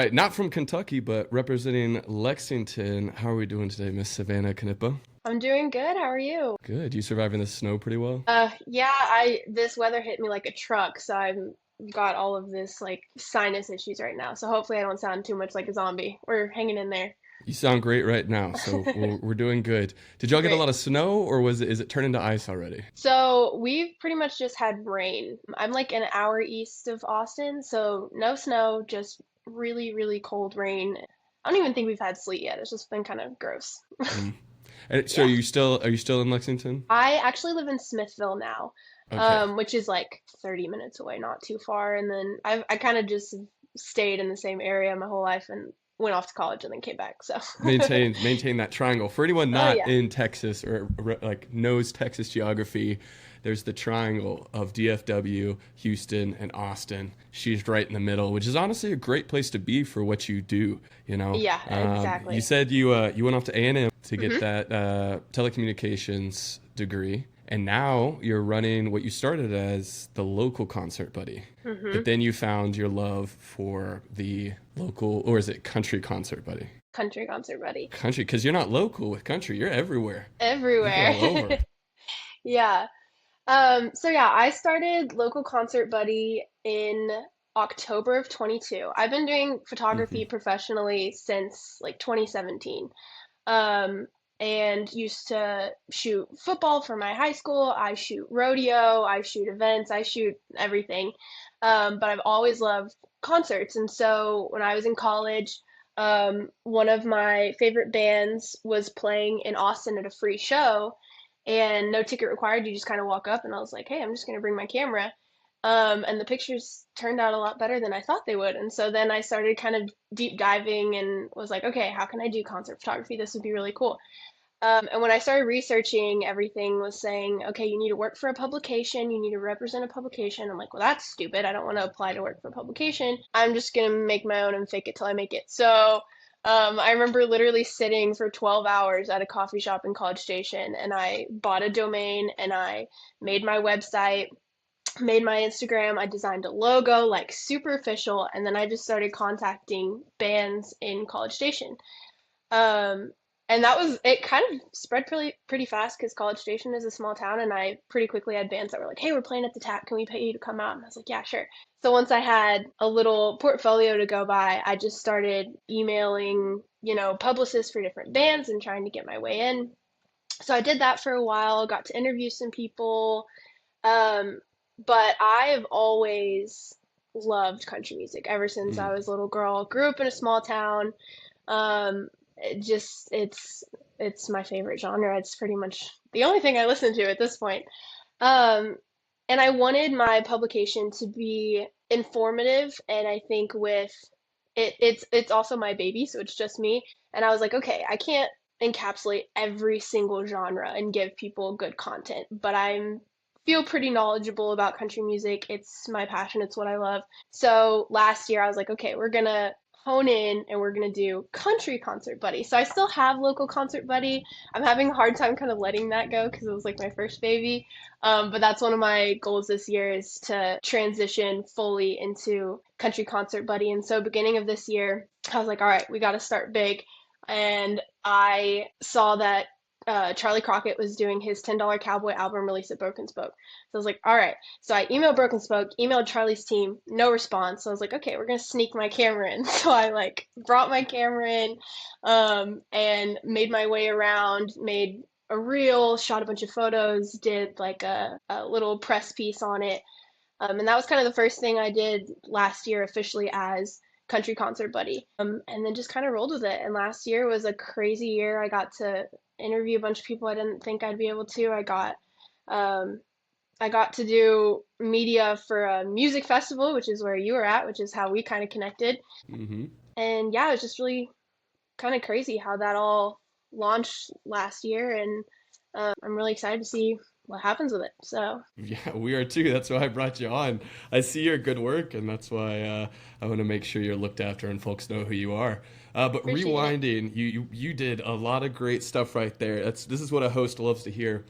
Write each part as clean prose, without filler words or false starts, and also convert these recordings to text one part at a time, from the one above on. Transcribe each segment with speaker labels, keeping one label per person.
Speaker 1: right. Not from Kentucky, but representing Lexington. How are we doing today, Miss Savannah Knippa?
Speaker 2: I'm doing good. How are you?
Speaker 1: Good. You surviving the snow pretty well?
Speaker 2: Yeah, I this weather hit me like a truck, so I've got all of this like sinus issues right now. So hopefully I don't sound too much like a zombie. We're hanging in there.
Speaker 1: You sound great right now, so we're doing good. Did y'all get a
Speaker 2: Great.
Speaker 1: lot of snow, or is it turning to ice already?
Speaker 2: So we've pretty much just had rain. I'm like an hour east of Austin, so no snow, just really, really cold rain. I don't even think we've had sleet yet. It's just been kind of gross.
Speaker 1: Mm. And so
Speaker 2: Yeah.
Speaker 1: are you still in Lexington?
Speaker 2: I actually live in Smithville now,
Speaker 1: Okay.
Speaker 2: which is like 30 minutes away, not too far. And then I kind of just stayed in the same area my whole life and went off to college and then came back. So,
Speaker 1: Maintain that triangle. For anyone
Speaker 2: oh
Speaker 1: not
Speaker 2: yeah,
Speaker 1: in Texas or like knows Texas geography, there's the triangle of DFW, Houston, and Austin. She's right in the middle, which is honestly a great place to be for what you do.
Speaker 2: yeah,
Speaker 1: You
Speaker 2: exactly.
Speaker 1: said you went off to A&M to get
Speaker 2: Hmm.
Speaker 1: that telecommunications degree, and now you're running what you started as the local concert buddy. But
Speaker 2: Hmm.
Speaker 1: then you found your love for the local, or is it country concert buddy?
Speaker 2: Country concert buddy.
Speaker 1: Country, because you're not local with country. You're everywhere. You're
Speaker 2: Everywhere.
Speaker 1: all over.
Speaker 2: Yeah. So yeah, I started local concert buddy in October of 22. I've been doing
Speaker 1: Hmm.
Speaker 2: photography professionally since like 2017. um, and used to shoot football for my high school. I shoot rodeo, I shoot events, I shoot everything. But I've always loved concerts. And so when I was in college, one of my favorite bands was playing in Austin at a free show, and no ticket required. You just kind of walk up, and I was like, hey, I'm just going to bring my camera. And the pictures turned out a lot better than I thought they would. And so then I started kind of deep diving and was like, okay, how can I do concert photography? This would be really cool. And when I started researching, everything was saying, okay, you need to work for a publication, you need to represent a publication. I'm like, well, that's stupid. I don't want to apply to work for a publication. I'm just going to make my own and fake it till I make it. So I remember literally sitting for 12 hours at a coffee shop in College Station, and I bought a domain and I made my website, made my Instagram. I designed a logo, like super official, and then I just started contacting bands in College Station. Um, and that was it. Kind of spread pretty fast because College Station is a small town, and I pretty quickly had bands that were like, "Hey, we're playing at the Tap. Can we pay you to come out?" And I was like, "Yeah, sure." So once I had a little portfolio to go by, I just started emailing, publicists for different bands and trying to get my way in. So I did that for a while, got to interview some people, um, but I've always loved country music ever since I
Speaker 1: Mm.
Speaker 2: was a little girl. Grew up in a small town. Um, it just it's my favorite genre. It's pretty much the only thing I listen to at this point. Um, and I wanted my publication to be informative, and I think with it's also my baby, so it's just me. And I was like, okay, I can't encapsulate every single genre and give people good content, but I'm feel pretty knowledgeable about country music. It's my passion, it's what I love. So last year I was like, okay, we're gonna hone in and we're gonna do country concert buddy. So I still have local concert buddy. I'm having a hard time kind of letting that go because it was like my first baby. But that's one of my goals this year is to transition fully into country concert buddy. And so beginning of this year, I was like, all right, we got to start big. And I saw that Charley Crockett was doing his $10 Cowboy album release at Broken Spoke. So I was like, all right. So I emailed Broken Spoke, emailed Charlie's team, no response. So I was like, okay, we're gonna sneak my camera in. So I like brought my camera in, and made my way around, made a reel, shot a bunch of photos, did like a little press piece on it. And that was kind of the first thing I did last year officially as country concert buddy. And then just kind of rolled with it. And last year was a crazy year. I got to interview a bunch of people I didn't think I'd be able to. Um, I got to do media for a music festival, which is where you were at, which is how we kind of connected.
Speaker 1: Hmm.
Speaker 2: And yeah, it was just really kind of crazy how that all launched last year. And I'm really excited to see what happens with it. So
Speaker 1: Yeah, we are too. That's why I brought you on. I see your good work, and that's why I want to make sure you're looked after and folks know who you are. But
Speaker 2: appreciate it.
Speaker 1: rewinding, you did a lot of great stuff right there. This is what a host loves to hear.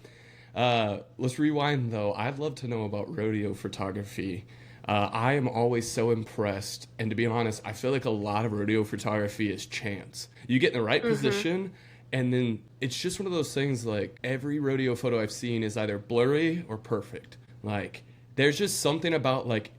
Speaker 1: Let's rewind though. I'd love to know about rodeo photography. I am always so impressed. And to be honest, I feel like a lot of rodeo photography is chance. You get in the right
Speaker 2: Mm-hmm.
Speaker 1: position, and then it's just one of those things like every rodeo photo I've seen is either blurry or perfect. Like, there's just something about like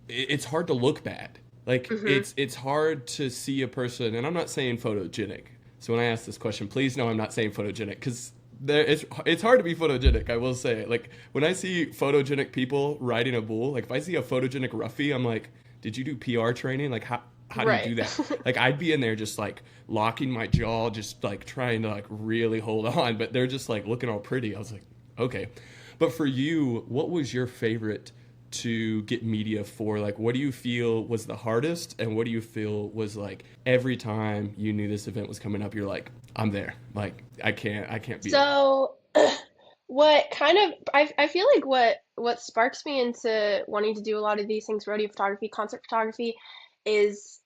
Speaker 1: it's hard to look bad. Like
Speaker 2: Mm-hmm.
Speaker 1: it's hard to see a person, and I'm not saying photogenic. So when I ask this question, please know I'm not saying photogenic because it's hard to be photogenic. I will say, like when I see photogenic people riding a bull, like if I see a photogenic roughie, I'm like, did you do PR training? Like how do you
Speaker 2: Right.
Speaker 1: do that? Like I'd be in there just like locking my jaw, just like trying to like really hold on, but they're just like looking all pretty. I was like, okay. But for you, what was your favorite to get media for? Like, what do you feel was the hardest, and what do you feel was like every time you knew this event was coming up, you're like, I'm there. Like, I can't beat it.
Speaker 2: So, what kind of I feel like what sparks me into wanting to do a lot of these things, rodeo photography, concert photography, is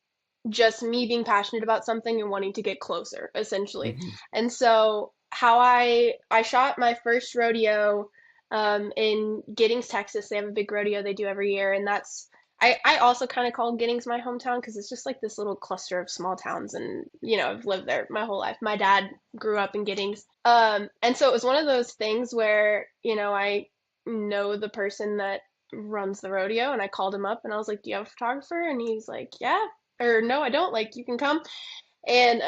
Speaker 2: just me being passionate about something and wanting to get closer, essentially.
Speaker 1: Hmm.
Speaker 2: And so, how I shot my first rodeo in Giddings, Texas. They have a big rodeo they do every year, and I also kind of call Giddings my hometown because it's just like this little cluster of small towns, and I've lived there my whole life. My dad grew up in Giddings, and so it was one of those things where I know the person that runs the rodeo, and I called him up and I was like, "Do you have a photographer?" And he's like, "Yeah," or "No, I don't. Like, you can come." And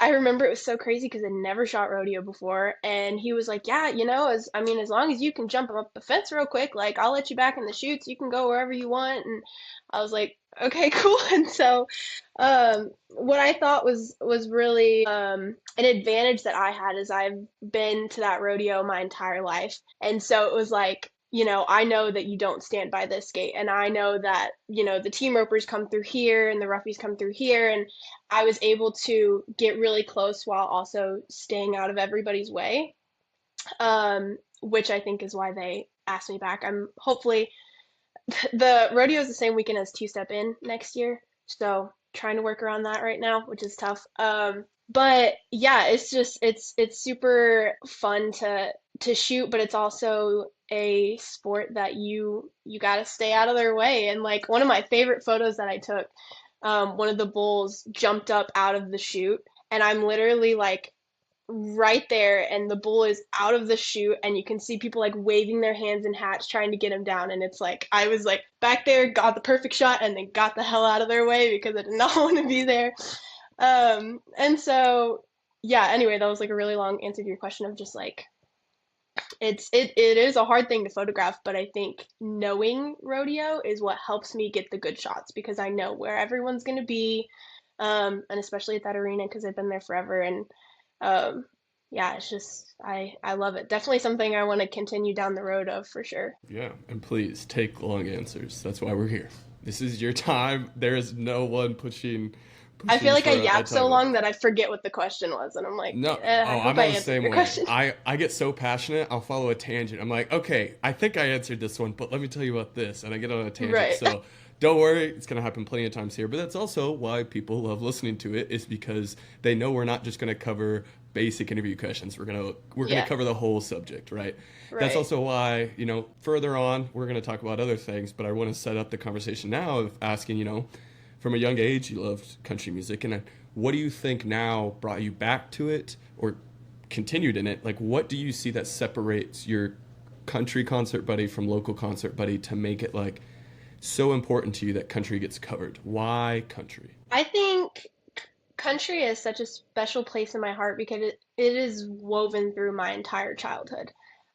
Speaker 2: I remember it was so crazy because I'd never shot rodeo before, and he was like, "Yeah, as long as you can jump up the fence real quick, like I'll let you back in the chutes. You can go wherever you want." And I was like, "Okay, cool." And so, what I thought was really an advantage that I had is I've been to that rodeo my entire life, and so it was like, I know that you don't stand by this gate, and I know that the team ropers come through here and the roughies come through here, and I was able to get really close while also staying out of everybody's way, which I think is why they asked me back. I'm hopefully the rodeo is the same weekend as Two Step In next year, so trying to work around that right now, which is tough. But yeah, it's super fun to shoot, but it's also a sport that you got to stay out of their way. And like one of my favorite photos that I took, one of the bulls jumped up out of the chute, and I'm literally like right there, and the bull is out of the chute, and you can see people like waving their hands and hats trying to get him down. And it's like I was like back there, got the perfect shot, and then got the hell out of their way because I did not want to be there. And so yeah, anyway, that was like a really long answer to your question of just like it is a hard thing to photograph, but I think knowing rodeo is what helps me get the good shots because I know where everyone's going to be, and especially at that arena because I've been there forever. And um, yeah, it's just I love it. Definitely something I want to continue down the road of for sure.
Speaker 1: Yeah, and please take long answers. That's why we're here. This is your time. There is no one
Speaker 2: I feel
Speaker 1: pushing
Speaker 2: like
Speaker 1: for
Speaker 2: I
Speaker 1: a
Speaker 2: yap so
Speaker 1: title.
Speaker 2: long that I forget what the question was, and I'm like,
Speaker 1: No,
Speaker 2: I
Speaker 1: oh,
Speaker 2: hope
Speaker 1: I'm
Speaker 2: I
Speaker 1: on the
Speaker 2: answered
Speaker 1: same
Speaker 2: your
Speaker 1: way.
Speaker 2: question.
Speaker 1: I get so passionate, I'll follow a tangent. I'm like, okay, I think I answered this one, but let me tell you about this, and I get on a tangent.
Speaker 2: Right.
Speaker 1: So don't worry, it's gonna happen plenty of times here. But that's also why people love listening to it, is because they know we're not just gonna cover basic interview questions. We're gonna
Speaker 2: Yeah.
Speaker 1: cover the whole subject, right? That's
Speaker 2: Right.
Speaker 1: also why, further on we're gonna talk about other things, but I want to set up the conversation now of asking, from a young age you loved country music, and what do you think now brought you back to it or continued in it? Like, what do you see that separates your country concert buddy from local concert buddy to make it like so important to you that country gets covered? Why country?
Speaker 2: I think country is such a special place in my heart because it is woven through my entire childhood.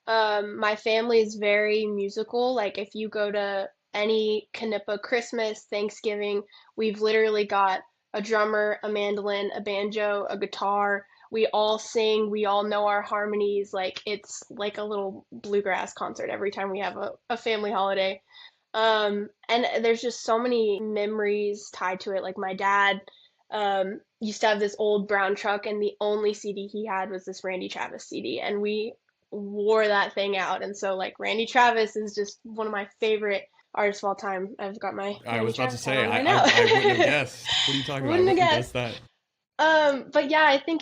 Speaker 2: My family is very musical. Like if you go to any Knippa Christmas, Thanksgiving, we've literally got a drummer, a mandolin, a banjo, a guitar. We all sing, we all know our harmonies. Like it's like a little bluegrass concert every time we have a family holiday. And there's just so many memories tied to it. Like my dad used to have this old brown truck, and the only CD he had was this Randy Travis CD, and we wore that thing out. And so, like, Randy Travis is just one of my favorite artists of all time. I've got my
Speaker 1: I
Speaker 2: Randy
Speaker 1: was about to
Speaker 2: Travis hat
Speaker 1: say
Speaker 2: on right
Speaker 1: I
Speaker 2: now.
Speaker 1: wouldn't have guessed. What are you talking about? I
Speaker 2: Wouldn't have
Speaker 1: wouldn't have
Speaker 2: guessed.
Speaker 1: guessed that.
Speaker 2: But yeah, I think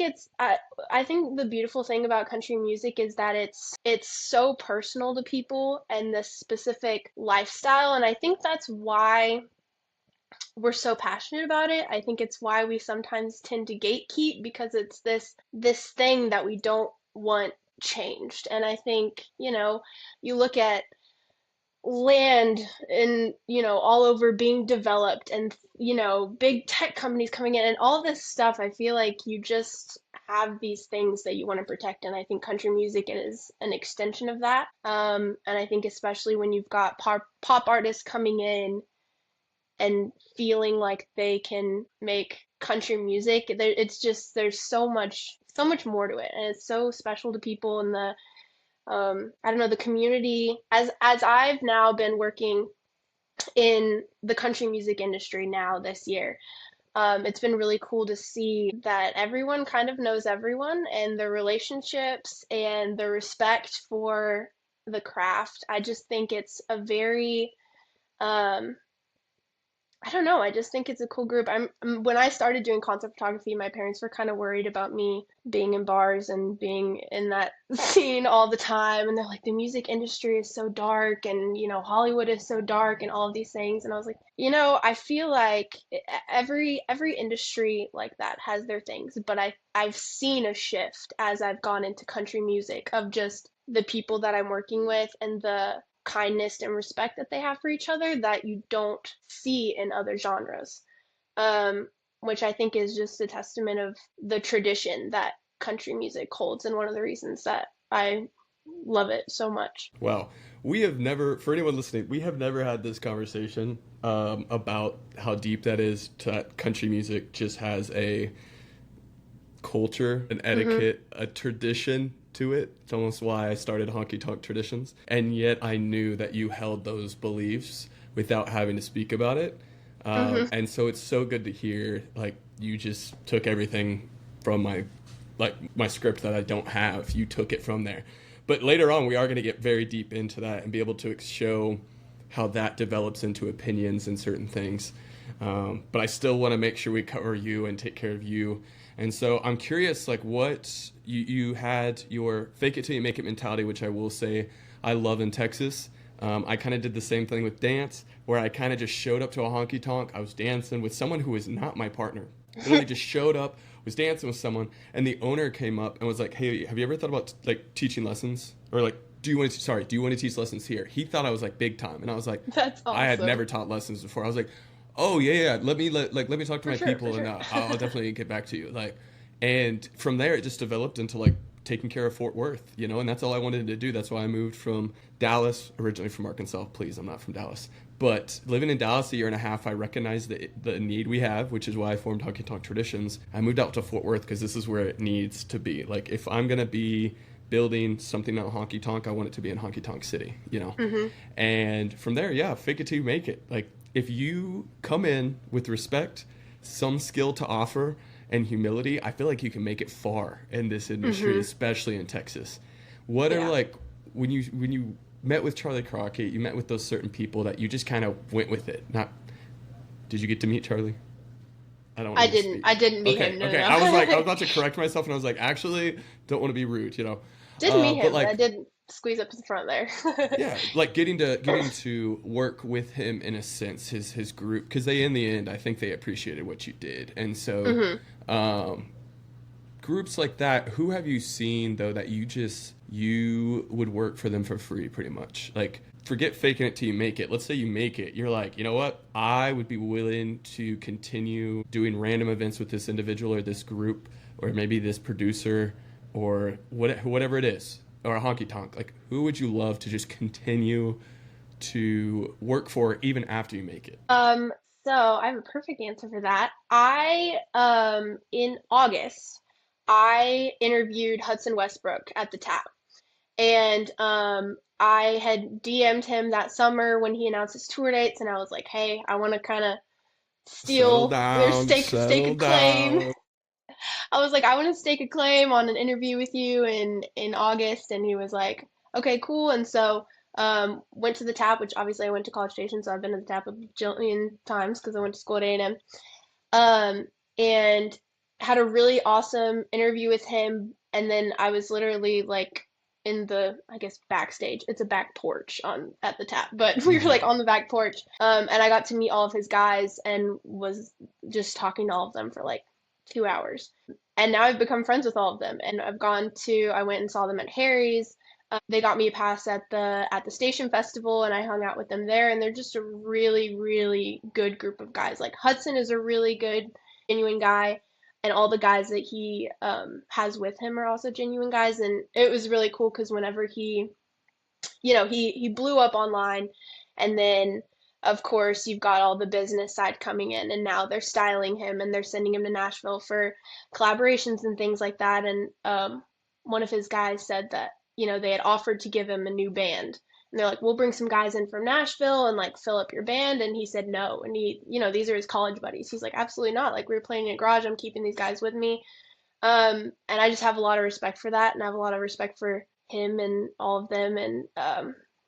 Speaker 2: the beautiful thing about country music is that it's so personal to people and the specific lifestyle, and I think that's why we're so passionate about it. I think it's why we sometimes tend to gatekeep because it's this thing that we don't want changed. And I think, you look at land and all over being developed and big tech companies coming in and all this stuff. I feel like you just have these things that you want to protect, and I think country music is an extension of that. And I think especially when you've got pop artists coming in and feeling like they can make country music, it's just there's so much more to it, and it's so special to people. And the I don't know, the community, as I've now been working in the country music industry now this year, it's been really cool to see that everyone kind of knows everyone, and the relationships and the respect for the craft. I just think it's a very um I don't know. I just think it's a cool group. When I started doing concept photography, my parents were kind of worried about me being in bars and being in that scene all the time. And they're like, the music industry is so dark, and Hollywood is so dark, and all of these things. And I was like, I feel like every industry like that has their things, but I've seen a shift as I've gone into country music of just the people that I'm working with and the kindness and respect that they have for each other that you don't see in other genres, um, which I think is just a testament of the tradition that country music holds, and one of the reasons that I love it so much.
Speaker 1: Well, we have never, for anyone listening, we have never had this conversation about how deep that is to that country music just has a culture, an
Speaker 2: Hmm.
Speaker 1: etiquette, a tradition to it. It's almost why I started Honky Tonk Traditions. And yet I knew that you held those beliefs without having to speak about it.
Speaker 2: Hmm.
Speaker 1: And so it's so good to hear, like, you just took everything from my script that I don't have. You took it from there. But later on, we are going to get very deep into that and be able to show how that develops into opinions and certain things. But I still want to make sure we cover you and take care of you. And so I'm curious, like, what you had your fake it till you make it mentality, which I will say I love in Texas. I kind of did the same thing with dance, where I kind of just showed up to a honky tonk. I was dancing with someone who was not my partner. Literally just showed up, was dancing with someone, and the owner came up and was like, "Hey, have you ever thought about like teaching lessons, or like do you want to teach lessons here?" He thought I was like big time, and I was like,
Speaker 2: That's
Speaker 1: I had
Speaker 2: awesome.
Speaker 1: never taught lessons before. I was like, "Oh yeah, yeah, let me talk to
Speaker 2: For
Speaker 1: my
Speaker 2: sure, for
Speaker 1: people, and
Speaker 2: sure.
Speaker 1: I'll definitely get back to you." Like, and from there it just developed into like taking care of Fort Worth, and that's all I wanted to do. That's why I moved from Dallas, originally from Arkansas. Please, I'm not from Dallas. But living in Dallas a year and a half, I recognized the need we have, which is why I formed Honky Tonk Traditions. I moved out to Fort Worth because this is where it needs to be. Like, if I'm going to be building something on Honky Tonk, I want it to be in Honky Tonk City.
Speaker 2: Hmm.
Speaker 1: And from there, yeah, fake it till you make it. Like, if you come in with respect, some skill to offer, and humility, I feel like you can make it far in this industry,
Speaker 2: Hmm.
Speaker 1: especially in Texas. What are
Speaker 2: Yeah.
Speaker 1: like when you met with Charley Crockett, you met with those certain people that you just kind of went with it. Not did you get to meet Charley? I don't want
Speaker 2: I
Speaker 1: to
Speaker 2: didn't.
Speaker 1: misspeak.
Speaker 2: I didn't meet
Speaker 1: Okay,
Speaker 2: him. No,
Speaker 1: okay.
Speaker 2: no,
Speaker 1: I was
Speaker 2: no.
Speaker 1: about to correct myself, and I was like, actually, don't want to be rude.
Speaker 2: Didn't meet
Speaker 1: But
Speaker 2: him, but I
Speaker 1: like,
Speaker 2: did squeeze up to the front there.
Speaker 1: yeah, like getting to work with him in a sense, his group, because they in the end, I think they appreciated what you did, and so.
Speaker 2: Hmm.
Speaker 1: Um, Groups like that, who have you seen though that you would work for them for free pretty much? Like, forget faking it till you make it. Let's say you make it, you're like, you know what, I would be willing to continue doing random events with this individual or this group or maybe this producer or whatever it is, or a honky tonk. Like, who would you love to just continue to work for even after you make it?
Speaker 2: Um, so I have a perfect answer for that. In August, I interviewed Hudson Westbrook at the Tap. And I had DM'd him that summer when he announced his tour dates, and I was like, "Hey, I want to kind of
Speaker 1: Settle
Speaker 2: steal or
Speaker 1: down,
Speaker 2: stake a
Speaker 1: settle
Speaker 2: claim."
Speaker 1: down.
Speaker 2: I was like, "I want to stake a claim on an interview with you in August," and he was like, "Okay, cool." And so went to the Tap, which obviously I went to College Station, so I've been to the Tap a jillion times because I went to school at A&M. Um, and had a really awesome interview with him, and then I was literally like in the, I guess, backstage. It's a back porch on at the tap, but we were
Speaker 1: Hmm.
Speaker 2: like on the back porch. And I got to meet all of his guys and was just talking to all of them for like 2 hours. And now I've become friends with all of them, and I went and saw them at Harry's. They got me a pass at the station festival, and I hung out with them there. And they're just a really, really good group of guys. Like Hudson is a really good, genuine guy, and all the guys that he has with him are also genuine guys. And it was really cool because whenever he blew up online, and then of course you've got all the business side coming in, and now they're styling him and they're sending him to Nashville for collaborations and things like that. And one of his guys said that they had offered to give him a new band, and they're like, we'll bring some guys in from Nashville and like fill up your band. And he said no, and these are his college buddies. He's like, absolutely not, like we were playing in a garage, I'm keeping these guys with me. And I just have a lot of respect for that, and I have a lot of respect for him and all of them, and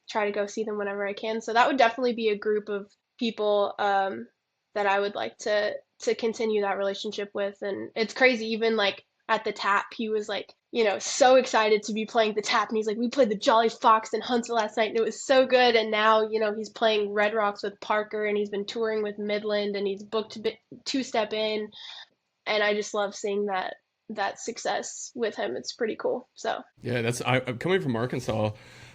Speaker 2: try to go see them whenever I can. So that would definitely be a group of people that I would like to continue that relationship with. And it's crazy, even like at the tap, he was like, so excited to be playing the tap, and he's like, we played the Jolly Fox in Huntsville last night, and it was so good. And now, he's playing Red Rocks with Parker, and he's been touring with Midland, and he's booked Two Step In, and I just love seeing that success with him. It's pretty cool. So
Speaker 1: Yeah, I'm coming from Arkansas.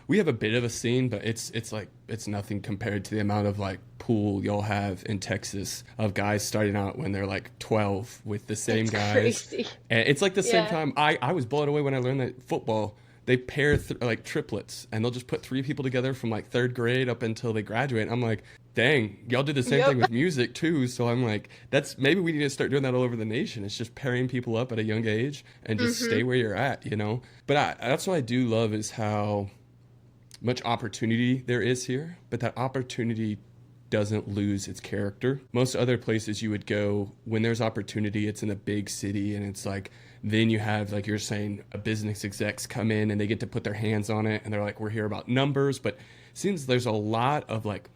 Speaker 1: We have a bit of a scene, but it's like it's nothing compared to the amount of like pool y'all have in Texas of guys starting out when they're like 12 with the same
Speaker 2: it's
Speaker 1: guys.
Speaker 2: crazy.
Speaker 1: And it's like the same
Speaker 2: Yeah.
Speaker 1: time I was blown away when I learned that football they pair like triplets, and they'll just put three people together from like third grade up until they graduate. I'm like, dang, y'all did the same thing
Speaker 2: Yep.
Speaker 1: with music too. So I'm like, that's maybe we need to start doing that all over the nation. It's just pairing people up at a young age and just stay
Speaker 2: Mhm.
Speaker 1: where you're at. But that's what I do love is how much opportunity there is here, but that opportunity doesn't lose its character. Most other places you would go, when there's opportunity, it's in a big city, and it's like, then you have, like you're saying, a business execs come in and they get to put their hands on it, and they're like, we're here about numbers. But it seems there's a lot of like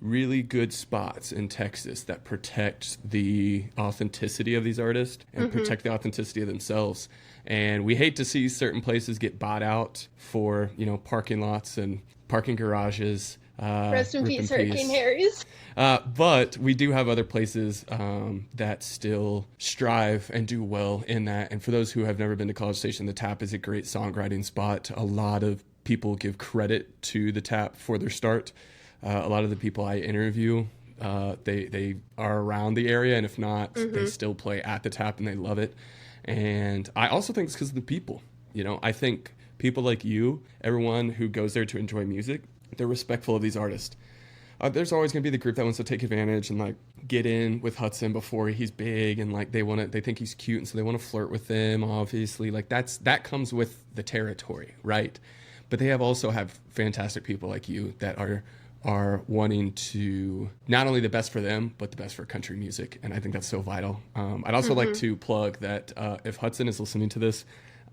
Speaker 1: really good spots in Texas that protect the authenticity of these artists and
Speaker 2: Mhm.
Speaker 1: protect the authenticity of themselves. And we hate to see certain places get bought out for, parking lots and parking garages.
Speaker 2: Rest in
Speaker 1: Rip in
Speaker 2: peace, Hurricane
Speaker 1: peace.
Speaker 2: Harry's.
Speaker 1: But we do have other places that still strive and do well in that. And for those who have never been to College Station, the Tap is a great songwriting spot. A lot of people give credit to the Tap for their start. A lot of the people I interview, they are around the area, and if not, they
Speaker 2: Mhm.
Speaker 1: still play at the Tap and they love it. And I also think it's because of the people. I think people like you, everyone who goes there to enjoy music, they're respectful of these artists. There's always going to be the group that wants to take advantage and like get in with Hudson before he's big, and like they think he's cute, and so they want to flirt with him. Obviously, like that comes with the territory, right? But they also have fantastic people like you that are wanting to not only the best for them but the best for country music, and I think that's so vital. I'd also like
Speaker 2: Mhm.
Speaker 1: to plug that if Hudson is listening to this,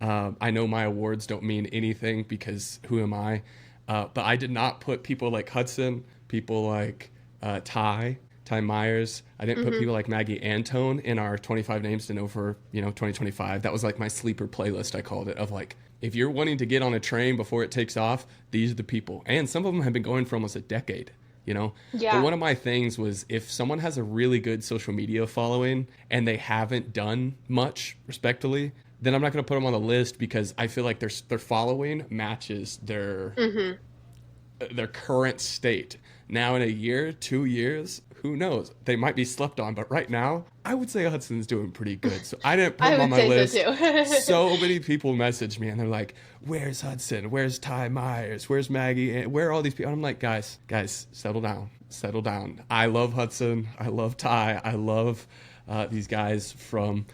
Speaker 1: I know my awards don't mean anything because who am I? But I did not put people like Hudson, people like Ty Myers. I didn't put
Speaker 2: Mhm.
Speaker 1: people like Maggie Antone in our 25 names to know for 2025. That was like my sleeper playlist, I called it, of like, if you're wanting to get on a train before it takes off, these are the people. And some of them have been going for almost a decade. But
Speaker 2: Yeah.
Speaker 1: one of my things was, if someone has a really good social media following and they haven't done much, respectfully, then I'm not going to put them on the list because I feel like their following matches
Speaker 2: Mhm.
Speaker 1: their current state. Now in a year, 2 years, who knows? They might be slept on, but right now, I would say Hudson's doing pretty good. So I didn't put
Speaker 2: I
Speaker 1: him on
Speaker 2: would
Speaker 1: my
Speaker 2: say
Speaker 1: list.
Speaker 2: so too.
Speaker 1: So many people message me and they're like, "Where's Hudson? Where's Ty Myers? Where's Maggie? And where are all these people?" And I'm like, guys, settle down, settle down. I love Hudson. I love Ty. I love these guys from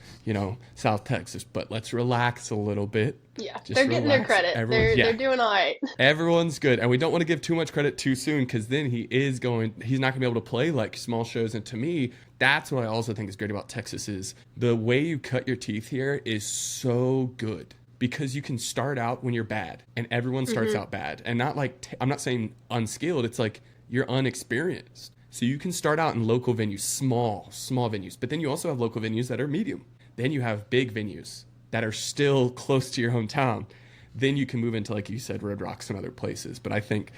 Speaker 1: South Texas, but let's relax a little bit.
Speaker 2: Yeah,
Speaker 1: Just
Speaker 2: they're getting their
Speaker 1: relax.
Speaker 2: credit.
Speaker 1: Yeah.
Speaker 2: They're doing all right.
Speaker 1: Everyone's good, and we don't want to give too much credit too soon because then he's not going to be able to play like small shows. And to me, that's what I also think is great about Texas is the way you cut your teeth here is so good because you can start out when you're bad, and everyone starts out bad, and not like I'm not saying unskilled. It's like you're unexperienced. So you can start out in local venues, small venues, but then you also have local venues that are medium. Then you have big venues that are still close to your hometown. Then you can move into, like you said, Red Rocks and other places. But I think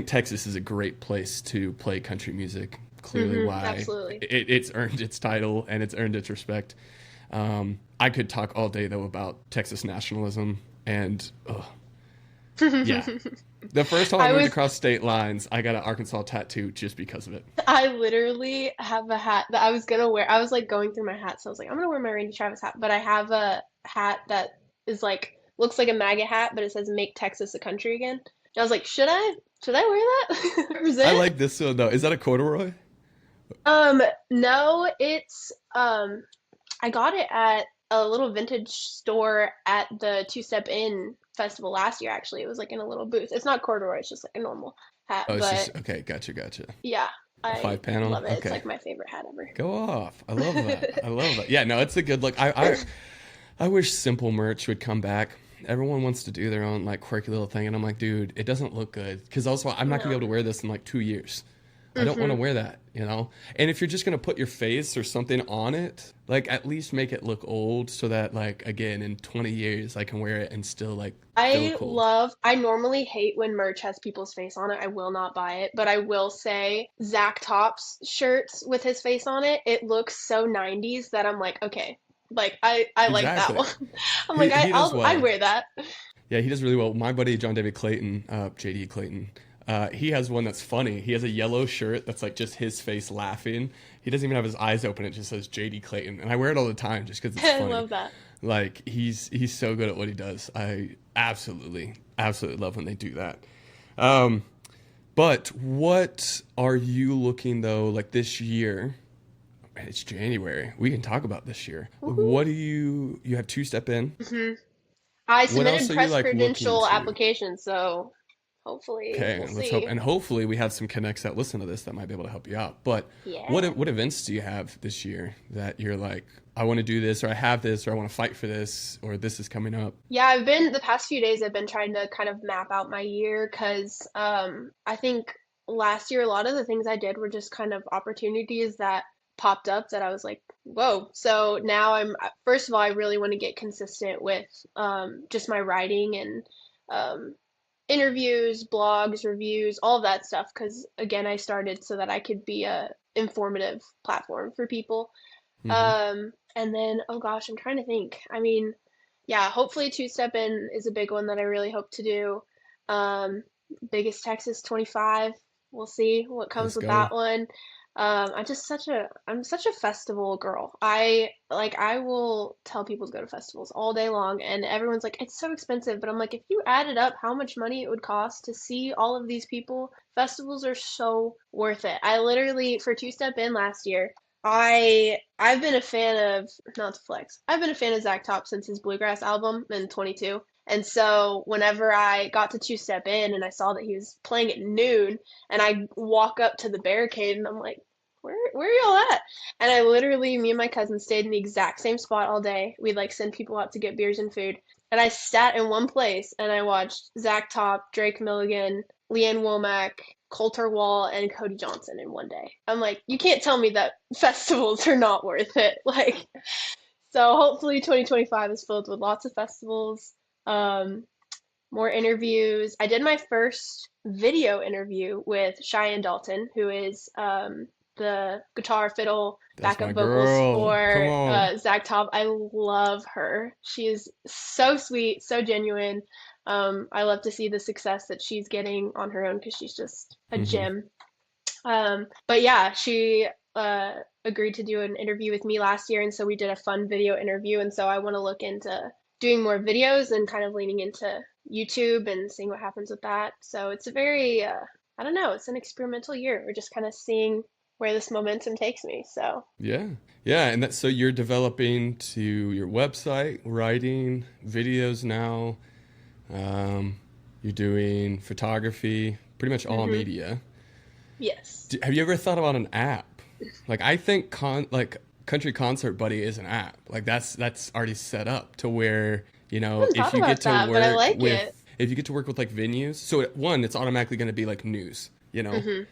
Speaker 1: Texas is a great place to play country music. Clearly, why
Speaker 2: absolutely.
Speaker 1: It's earned its title and it's earned its respect. I could talk all day though about Texas nationalism and yeah. The first time I moved across state lines, I got an Arkansas tattoo just because of it.
Speaker 2: I literally have a hat that I was gonna wear. I was like going through my hats, so I was like, I'm gonna wear my Randy Travis hat. But I have a hat that is like looks like a MAGA hat, but it says "Make Texas a Country Again." And I was like, should I wear that?
Speaker 1: I like this one though. Is that a corduroy?
Speaker 2: No, it's I got it at a little vintage store at the Two Step Inn festival last year, actually. It was like in a little booth. It's not corduroy, it's just like a normal hat.
Speaker 1: Oh, it's
Speaker 2: but
Speaker 1: just, okay, gotcha.
Speaker 2: yeah,
Speaker 1: A
Speaker 2: I
Speaker 1: 5-panel?
Speaker 2: love it. It's
Speaker 1: Okay.
Speaker 2: like my favorite hat ever.
Speaker 1: Go off. I love that. I love that. Yeah, no, it's a good look. I wish simple merch would come back. Everyone wants to do their own like quirky little thing, and I'm like, dude, it doesn't look good. Because also, I'm not gonna be able to wear this in like 2 years. I don't want to wear that, you know? And if you're just going to put your face or something on it, like at least make it look old so that like, again, in 20 years, I can wear it and still like feel cool.
Speaker 2: I normally hate when merch has people's face on it. I will not buy it, but I will say Zach Top's shirts with his face on it, it looks so 90s that I'm like, okay, like I like that
Speaker 1: Exactly.
Speaker 2: one. I'm
Speaker 1: He
Speaker 2: like,
Speaker 1: does well.
Speaker 2: I'd wear that.
Speaker 1: Yeah, he does really well. My buddy, John David Clayton, JD Clayton, he has one that's funny. He has a yellow shirt that's like just his face laughing. He doesn't even have his eyes open. It just says JD Clayton. And I wear it all the time just because it's
Speaker 2: I
Speaker 1: funny.
Speaker 2: love that.
Speaker 1: Like he's so good at what he does. I absolutely love when they do that. But what are you looking though, like this year? It's January. We can talk about this year. What do you have Two Step In?
Speaker 2: I
Speaker 1: What else
Speaker 2: submitted
Speaker 1: are you
Speaker 2: press
Speaker 1: like looking
Speaker 2: credential
Speaker 1: to?
Speaker 2: applications, so hopefully
Speaker 1: Okay,
Speaker 2: we'll
Speaker 1: let's hope,
Speaker 2: see.
Speaker 1: and hopefully we have some connects that listen to this that might be able to help you out. But
Speaker 2: Yeah.
Speaker 1: what events do you have this year that you're like, I want to do this, or I have this, or I want to fight for this, or this is coming up?
Speaker 2: Yeah, the past few days I've been trying to kind of map out my year because I think last year a lot of the things I did were just kind of opportunities that popped up that I was like, whoa. So now first of all, I really want to get consistent with just my writing and um, interviews, blogs, reviews, all of that stuff. Because again, I started so that I could be a informative platform for people.
Speaker 1: Hmm.
Speaker 2: And then, oh gosh, I'm trying to think. I mean, yeah, hopefully Two Step In is a big one that I really hope to do. Um, Biggest Texas 25. We'll see what comes
Speaker 1: Let's
Speaker 2: with that
Speaker 1: go.
Speaker 2: one. I'm such a festival girl. I will tell people to go to festivals all day long, and everyone's like, it's so expensive. But I'm like, if you added up how much money it would cost to see all of these people, festivals are so worth it. I literally, for Two Step In last year, I've been a fan of, not to flex, I've been a fan of Zach Top since his Bluegrass album in 22. And so whenever I got to Two Step In and I saw that he was playing at noon, and I walk up to the barricade and I'm like, where are y'all at? And I literally, me and my cousin stayed in the exact same spot all day. We'd like send people out to get beers and food. And I sat in one place and I watched Zach Top, Drake Milligan, Leanne Womack, Coulter Wall, and Cody Johnson in one day. I'm like, you can't tell me that festivals are not worth it. Like, so hopefully 2025 is filled with lots of festivals, um, more interviews. I did my first video interview with Cheyenne Dalton, who is the guitar, fiddle,
Speaker 1: That's my
Speaker 2: backup vocals
Speaker 1: girl. Come
Speaker 2: for
Speaker 1: on.
Speaker 2: Zach Top. I love her. She is so sweet, so genuine. I love to see the success that she's getting on her own because she's just a
Speaker 1: Hmm.
Speaker 2: gem. But yeah, she agreed to do an interview with me last year, and so we did a fun video interview. And so I want to look into doing more videos and kind of leaning into YouTube and seeing what happens with that. So it's a very, I don't know, it's an experimental year. We're just kind of seeing where this momentum takes me. So
Speaker 1: Yeah. Yeah, and so you're developing to your website, writing videos now. You're doing photography, pretty much all
Speaker 2: hmm
Speaker 1: media.
Speaker 2: yes.
Speaker 1: Have you ever thought about an app? Like I think like Country Concert Buddy is an app. Like that's already set up to where,
Speaker 2: I haven't
Speaker 1: if
Speaker 2: thought
Speaker 1: you get
Speaker 2: about
Speaker 1: to
Speaker 2: that, but I
Speaker 1: work
Speaker 2: like
Speaker 1: with
Speaker 2: it.
Speaker 1: if you get to work with like venues, so one, it's automatically going to be like news,
Speaker 2: Hmm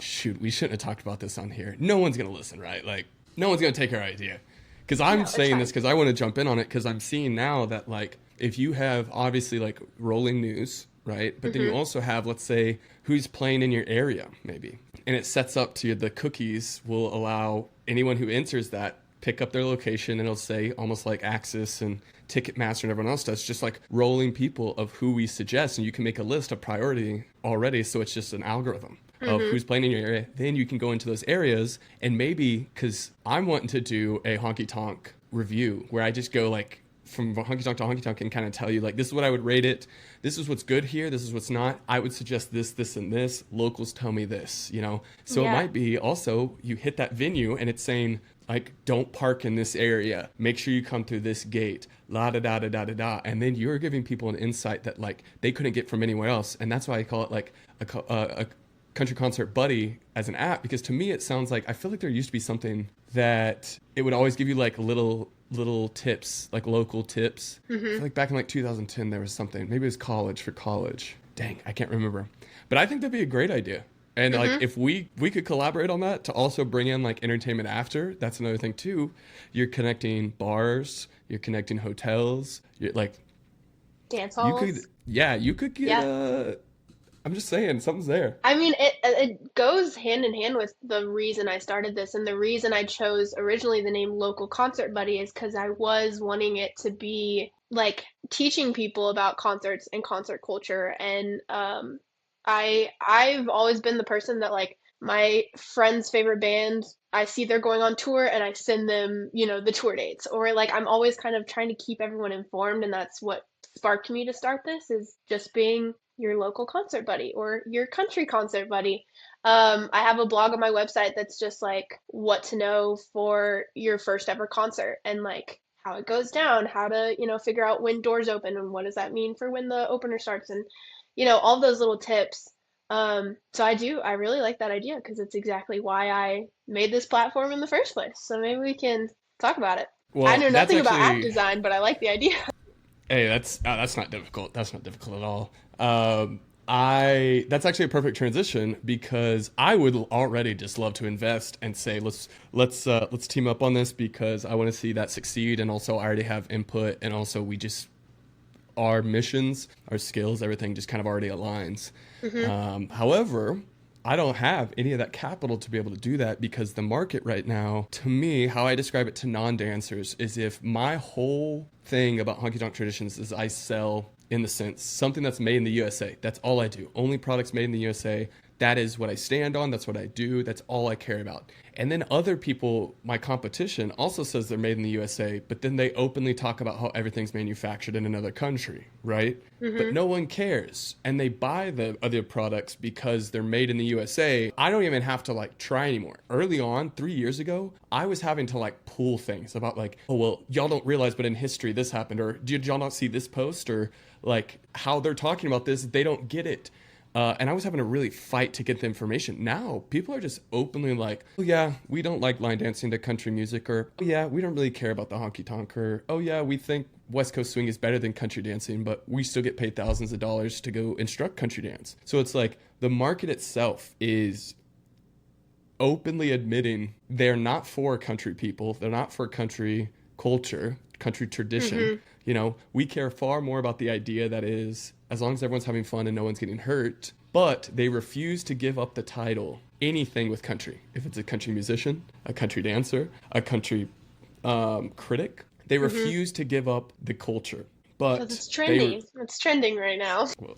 Speaker 1: Shoot, we shouldn't have talked about this on here. No one's going to listen, right? Like, no one's going to take our idea. Because I'm saying this because I want to jump in on it because I'm seeing now that, like, if you have obviously, like, rolling news, right? But then you also have, let's say, who's playing in your area, maybe. And it sets up to the cookies will allow anyone who enters that pick up their location, and it'll say almost like Axis and Ticketmaster and everyone else does, just like rolling people of who we suggest. And you can make a list of priority already. So it's just an algorithm of who's playing in your area. Then you can go into those areas and maybe, because I'm wanting to do a honky tonk review where I just go like from honky tonk to honky tonk and kind of tell you like, this is what I would rate it. This is what's good here. This is what's not. I would suggest this, this, and this. Locals tell me this, you know? So it might be also you hit that venue and it's saying like, don't park in this area. Make sure you come through this gate. La da da da da da da. And then you're giving people an insight that like they couldn't get from anywhere else. And that's why I call it like a country concert buddy as an app, because to me it sounds like, I feel like there used to be something that it would always give you like little tips, like local tips. I feel like back in like 2010 there was something, maybe it was college for college. Dang, I can't remember. But I think that'd be a great idea. And like if we could collaborate on that to also bring in like entertainment after, that's another thing too. You're connecting bars, you're connecting hotels, you're like
Speaker 2: dance halls.
Speaker 1: You could get I'm just saying, something's there.
Speaker 2: I mean, it goes hand in hand with the reason I started this, and the reason I chose originally the name Local Concert Buddy is because I was wanting it to be like teaching people about concerts and concert culture. And I've always been the person that like my friend's favorite band, I see they're going on tour and I send them, you know, the tour dates, or like I'm always kind of trying to keep everyone informed, and that's what sparked me to start this, is just being your local concert buddy or your country concert buddy. I have a blog on my website that's just like what to know for your first ever concert and like how it goes down, how to, you know, figure out when doors open and what does that mean for when the opener starts, and, you know, all those little tips. So I really like that idea because it's exactly why I made this platform in the first place. So maybe we can talk about it.
Speaker 1: Well,
Speaker 2: I know nothing about app design, but I like the idea.
Speaker 1: Hey, that's not difficult. That's not difficult at all. That's actually a perfect transition because I would already just love to invest and say let's team up on this because I want to see that succeed, and also I already have input, and also our missions, our skills, everything just kind of already aligns. However, I don't have any of that capital to be able to do that because the market right now, to me, how I describe it to non-dancers is if my whole thing about honky tonk traditions is I sell, in the sense, something that's made in the USA. That's all I do. Only products made in the USA. That is what I stand on. That's what I do. That's all I care about. And then other people, my competition, also says they're made in the USA, but then they openly talk about how everything's manufactured in another country, right? But no one cares. And they buy the other products because they're made in the USA. I don't even have to like try anymore. Early on, 3 years ago, I was having to like pull things about like, oh, well, y'all don't realize, but in history this happened, or did y'all not see this post, or like how they're talking about this, they don't get it. And I was having to really fight to get the information. Now, people are just openly like, oh, yeah, we don't like line dancing to country music, or, oh, yeah, we don't really care about the honky tonk, or, oh, yeah, we think West Coast swing is better than country dancing, but we still get paid thousands of dollars to go instruct country dance. So it's like the market itself is openly admitting they're not for country people. They're not for country culture, country tradition. You know, we care far more about the idea that is, as long as everyone's having fun and no one's getting hurt, but they refuse to give up the title, anything with country. If it's a country musician, a country dancer, a country critic, they refuse to give up the culture. But
Speaker 2: because it's trendy. It's trending right now.
Speaker 1: Well,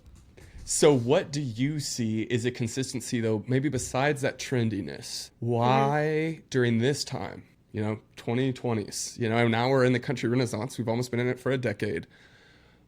Speaker 1: so what do you see is a consistency, though, maybe besides that trendiness? Why during this time, you know, 2020s, you know, now we're in the country renaissance. We've almost been in it for a decade.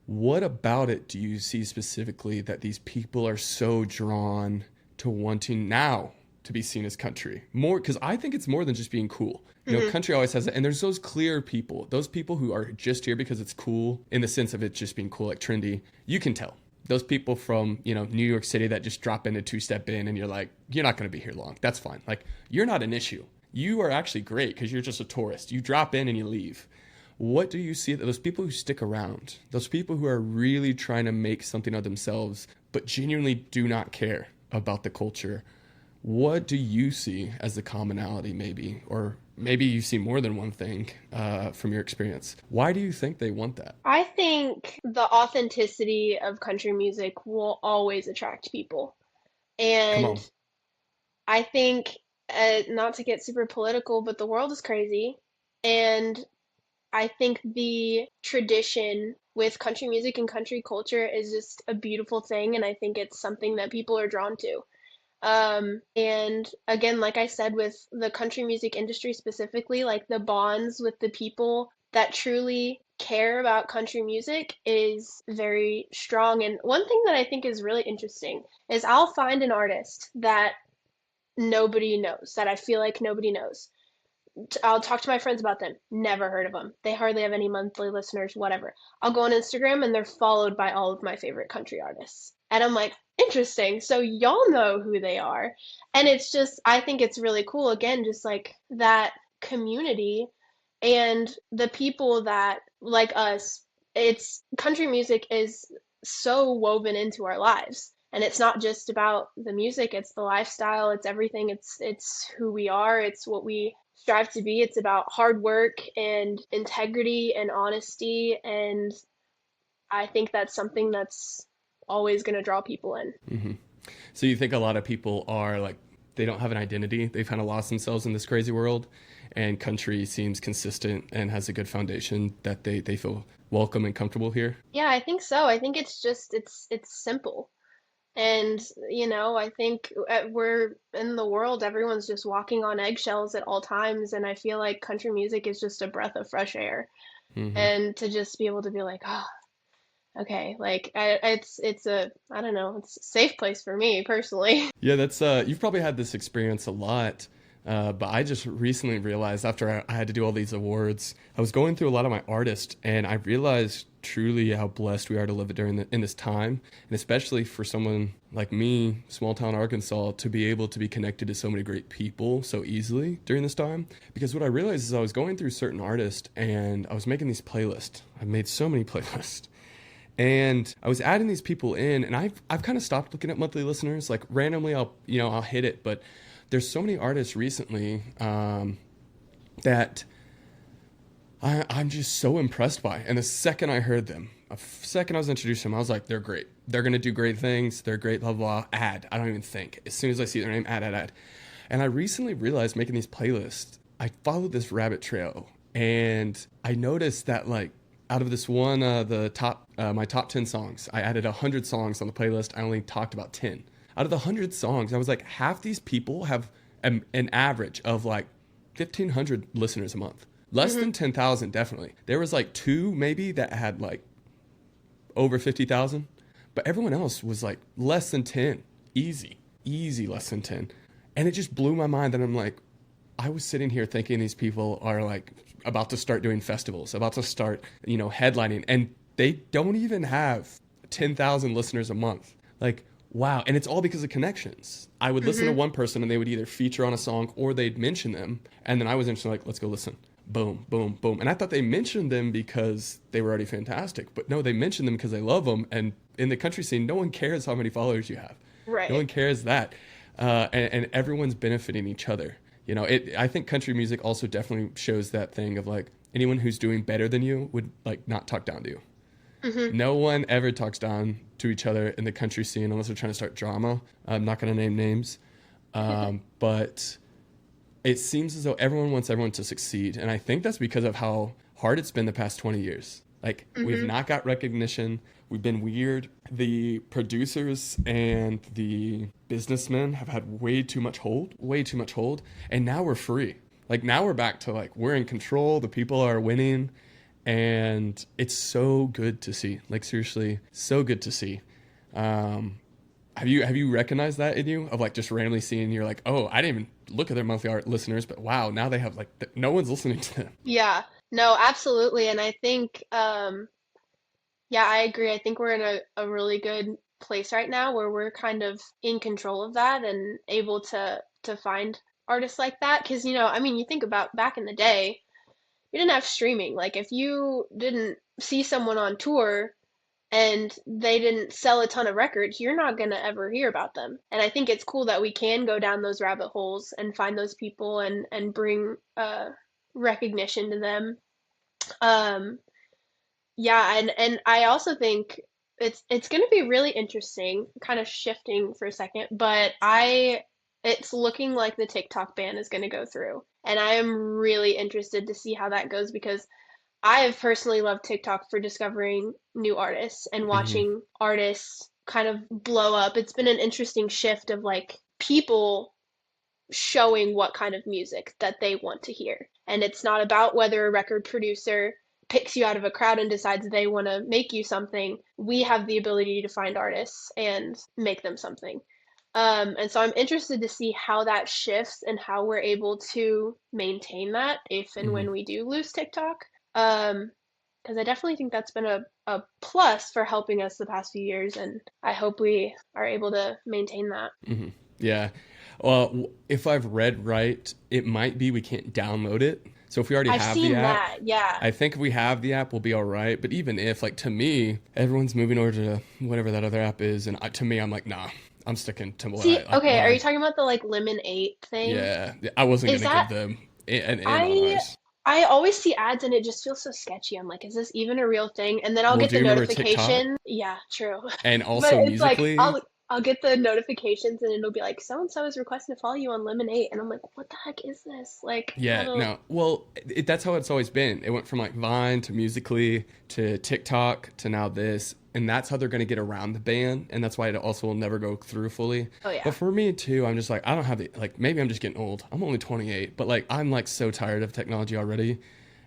Speaker 1: What about it do you see specifically that these people are so drawn to wanting now to be seen as country? More, because I think it's more than just being cool. You know, country always has it. And there's those clear people, those people who are just here because it's cool, in the sense of it just being cool, like trendy. You can tell. Those people from, you know, New York City that just drop in a two-step in and you're like, you're not going to be here long. That's fine. Like, you're not an issue. You are actually great because you're just a tourist. You drop in and you leave. What do you see that those people who stick around, those people who are really trying to make something of themselves, but genuinely do not care about the culture, What do you see as the commonality, maybe, or maybe you see more than one thing from your experience? Why do you think they want that?
Speaker 2: I think the authenticity of country music will always attract people.
Speaker 1: Come
Speaker 2: And
Speaker 1: on.
Speaker 2: I think, not to get super political, but the world is crazy. And I think the tradition with country music and country culture is just a beautiful thing. And I think it's something that people are drawn to. And again, like I said, with the country music industry specifically, like the bonds with the people that truly care about country music is very strong. And one thing that I think is really interesting is I'll find an artist that nobody knows, that I feel like nobody knows. I'll talk to my friends about them. Never heard of them. They hardly have any monthly listeners, whatever. I'll go on Instagram and they're followed by all of my favorite country artists. And I'm like, interesting. So y'all know who they are. And it's just, I think it's really cool. Again, just like that community and the people that, like us, it's country music is so woven into our lives. And it's not just about the music, it's the lifestyle, it's everything. It's who we are, it's what we strive to be. It's about hard work and integrity and honesty. And I think that's something that's always going to draw people in.
Speaker 1: Hmm. So you think a lot of people are like, they don't have an identity. They've kind of lost themselves in this crazy world, and country seems consistent and has a good foundation that they feel welcome and comfortable here.
Speaker 2: Yeah, I think so. I think it's just it's simple. And, I think we're in the world, everyone's just walking on eggshells at all times. And I feel like country music is just a breath of fresh air.
Speaker 1: Hmm.
Speaker 2: And to just be able to be like, oh, okay, like it's a, I don't know, it's a safe place for me personally.
Speaker 1: Yeah, that's you've probably had this experience a lot. But I just recently realized after I had to do all these awards, I was going through a lot of my artists, and I realized truly how blessed we are to live in this time, and especially for someone like me, small town Arkansas, to be able to be connected to so many great people so easily during this time. Because what I realized is I was going through certain artists, and I was making these playlists. I've made so many playlists. And I was adding these people in, and I've kind of stopped looking at monthly listeners. Like randomly, I'll hit it, but there's so many artists recently that I'm just so impressed by. And the second I heard them, a second I was introduced to them, I was like, they're great. They're gonna do great things. They're great. Blah blah. Add. I don't even think. As soon as I see their name, add. And I recently realized making these playlists, I followed this rabbit trail, and I noticed that like out of this one, my top 10 songs, I added 100 songs on the playlist. I only talked about 10. Out of the 100 songs, I was like, half these people have an average of like 1,500 listeners a month. Less
Speaker 2: Hmm.
Speaker 1: than 10,000, definitely. There was like two maybe that had like over 50,000, but everyone else was like less than 10. Easy less than 10. And it just blew my mind that I'm like, I was sitting here thinking these people are like about to start doing festivals, about to start, headlining, and they don't even have 10,000 listeners a month. Like, wow. And it's all because of connections. I would listen to
Speaker 2: Hmm.
Speaker 1: one person and they would either feature on a song or they'd mention them. And then I was instantly like, let's go listen. Boom, boom, boom. And I thought they mentioned them because they were already fantastic. But no, they mentioned them because they love them. And in the country scene, no one cares how many followers you have. No
Speaker 2: Right.
Speaker 1: one cares that. And everyone's benefiting each other. I think country music also definitely shows that thing of like anyone who's doing better than you would like not talk down to you.
Speaker 2: Hmm.
Speaker 1: No one ever talks down to each other in the country scene unless they're trying to start drama. I'm not going to name names. But it seems as though everyone wants everyone to succeed. And I think that's because of how hard it's been the past 20 years. Like, we've
Speaker 2: Hmm.
Speaker 1: not got recognition. We've been weird. The producers and the businessmen have had way too much hold. And now we're free. Like, now we're back to like, we're in control. The people are winning. And it's so good to see. Like, seriously, so good to see. Um, have you recognized that in you of like just randomly seeing you're like, oh, I didn't even look at their monthly art listeners, but wow, now they have like no one's listening to them.
Speaker 2: Yeah. No, absolutely. And I think, yeah, I agree. I think we're in a really good place right now where we're kind of in control of that and able to find artists like that. Because, I mean, you think about back in the day, you didn't have streaming. Like if you didn't see someone on tour, and they didn't sell a ton of records, you're not going to ever hear about them. And I think it's cool that we can go down those rabbit holes and find those people and bring recognition to them. Um, yeah, and I also think it's going to be really interesting, kind of shifting for a second, but I it's looking like the TikTok ban is going to go through. And I am really interested to see how that goes because I have personally loved TikTok for discovering new artists and
Speaker 1: Hmm.
Speaker 2: watching artists kind of blow up. It's been an interesting shift of like people showing what kind of music that they want to hear. And it's not about whether a record producer picks you out of a crowd and decides they want to make you something. We have the ability to find artists and make them something. And so I'm interested to see how that shifts and how we're able to maintain that if and
Speaker 1: Hmm.
Speaker 2: when we do lose TikTok. Because I definitely think that's been a plus for helping us the past few years, and I hope we are able to maintain that.
Speaker 1: Hmm. Yeah. Well, if I've read right, it might be we can't download it. So if we already
Speaker 2: I've
Speaker 1: have the
Speaker 2: seen
Speaker 1: app,
Speaker 2: that, yeah.
Speaker 1: I think if we have the app, we'll be all right. But even if, like, to me, everyone's moving over to whatever that other app is, and to me, I'm like, nah, I'm sticking to what
Speaker 2: See,
Speaker 1: I like
Speaker 2: okay, are you
Speaker 1: mine.
Speaker 2: talking about the like Lemon 8 thing?
Speaker 1: Yeah, I wasn't
Speaker 2: Is
Speaker 1: gonna give
Speaker 2: that
Speaker 1: them an in on
Speaker 2: I
Speaker 1: ours.
Speaker 2: I always see ads and it just feels so sketchy. I'm like, is this even a real thing? And then I'll
Speaker 1: Well,
Speaker 2: get
Speaker 1: do
Speaker 2: the
Speaker 1: you remember TikTok?
Speaker 2: notification. Yeah, true.
Speaker 1: And
Speaker 2: But
Speaker 1: also
Speaker 2: it's like
Speaker 1: musically,
Speaker 2: I'll get the notifications and it'll be like so and so is requesting to follow you on Lemon 8 and I'm like, what the heck is this? Like, I
Speaker 1: yeah,
Speaker 2: don't
Speaker 1: no. Well, that's how it's always been. It went from like Vine to musically to TikTok to now this. And that's how they're going to get around the ban. And that's why it also will never go through fully.
Speaker 2: Oh
Speaker 1: But
Speaker 2: yeah.
Speaker 1: for me, too, I'm just like, I don't have the, like, maybe I'm just getting old. I'm only 28, but like, I'm like so tired of technology already.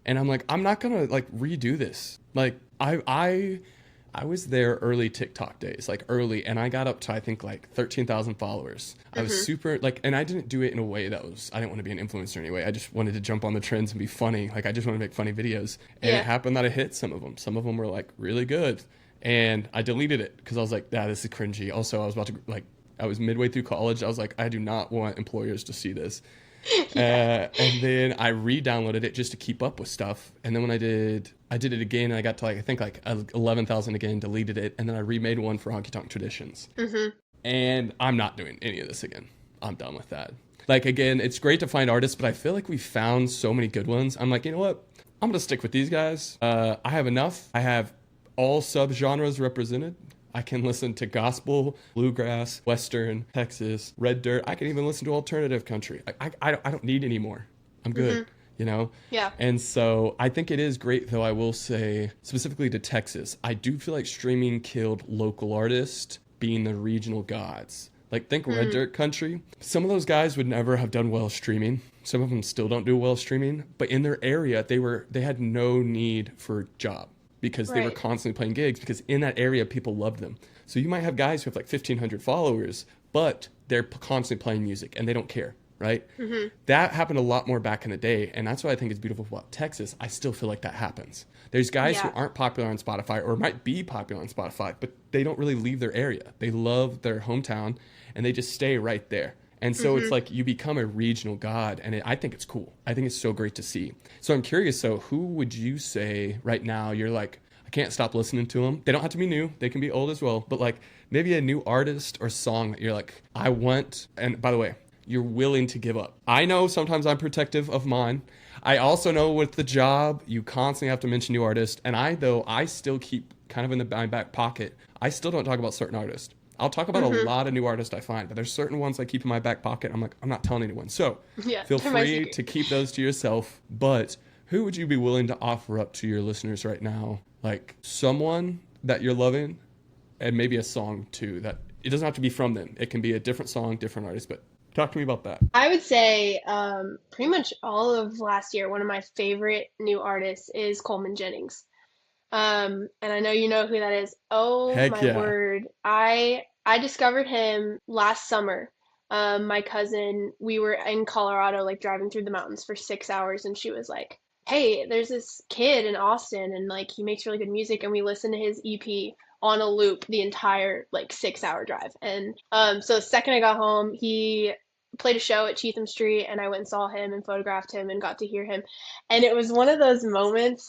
Speaker 1: And I'm like, I'm not going to like redo this. Like, I was there early TikTok days, like early, and I got up to I think like 13,000 followers. I was
Speaker 2: Hmm.
Speaker 1: super like, and I didn't do it in a way that was I didn't want to be an influencer anyway. I just wanted to jump on the trends and be funny. Like I just want to make funny videos, and it
Speaker 2: Yeah.
Speaker 1: happened that I hit some of them. Some of them were like really good, and I deleted it because I was like, "Nah, this is cringy." Also, I was about to like, I was midway through college. I was like, I do not want employers to see this.
Speaker 2: Yeah.
Speaker 1: And then I re-downloaded it just to keep up with stuff. And then when I did it again, and I got to like I think like 11,000 again, deleted it, and then I remade one for Honky Tonk Traditions.
Speaker 2: Hmm.
Speaker 1: And I'm not doing any of this again. I'm done with that. Like again, it's great to find artists, but I feel like we found so many good ones. I'm like, you know what? I'm gonna stick with these guys. I have enough. I have all subgenres represented. I can listen to gospel, bluegrass, western, Texas, red dirt. I can even listen to alternative country. I don't need any more. I'm
Speaker 2: Hmm.
Speaker 1: good, you know?
Speaker 2: Yeah.
Speaker 1: And so I think it is great, though, I will say, specifically to Texas, I do feel like streaming killed local artists being the regional gods. Like, think red
Speaker 2: Mm.
Speaker 1: dirt country. Some of those guys would never have done well streaming. Some of them still don't do well streaming. But in their area, they had no need for a job because they were
Speaker 2: Right.
Speaker 1: constantly playing gigs because in that area people loved them. So you might have guys who have like 1,500 followers, but they're constantly playing music and they don't care, right?
Speaker 2: Hmm.
Speaker 1: That happened a lot more back in the day, and that's why I think it's beautiful about Texas. I still feel like that happens. There's guys who
Speaker 2: Yeah.
Speaker 1: aren't popular on Spotify or might be popular on Spotify, but they don't really leave their area. They love their hometown and they just stay right there. And so it's
Speaker 2: Hmm.
Speaker 1: like you become a regional god, and I think it's cool. I think it's so great to see. So I'm curious. So who would you say right now you're like, I can't stop listening to them? They don't have to be new; they can be old as well. But like maybe a new artist or song that you're like, I want. And by the way, you're willing to give up. I know sometimes I'm protective of mine. I also know with the job, you constantly have to mention new artists. And I still keep kind of in my back pocket. I still don't talk about certain artists. I'll talk about a
Speaker 2: Hmm.
Speaker 1: lot of new artists I find, but there's certain ones I keep in my back pocket. I'm like, I'm not telling anyone. So
Speaker 2: Yeah.
Speaker 1: feel
Speaker 2: They're my
Speaker 1: free
Speaker 2: secret.
Speaker 1: to keep those to yourself. But who would you be willing to offer up to your listeners right now? Like someone that you're loving and maybe a song too that it doesn't have to be from them. It can be a different song, different artist, but talk to me about that.
Speaker 2: I would say pretty much all of last year, one of my favorite new artists is Coleman Jennings. And I know you know who that is. Oh
Speaker 1: Heck
Speaker 2: my
Speaker 1: yeah.
Speaker 2: word. I discovered him last summer. My cousin, we were in Colorado, like driving through the mountains for 6 hours, and she was like, "Hey, there's this kid in Austin, and like he makes really good music." And we listened to his EP on a loop the entire like 6 hour drive. And so the second I got home, he played a show at Cheatham Street, and I went and saw him and photographed him and got to hear him. And it was one of those moments.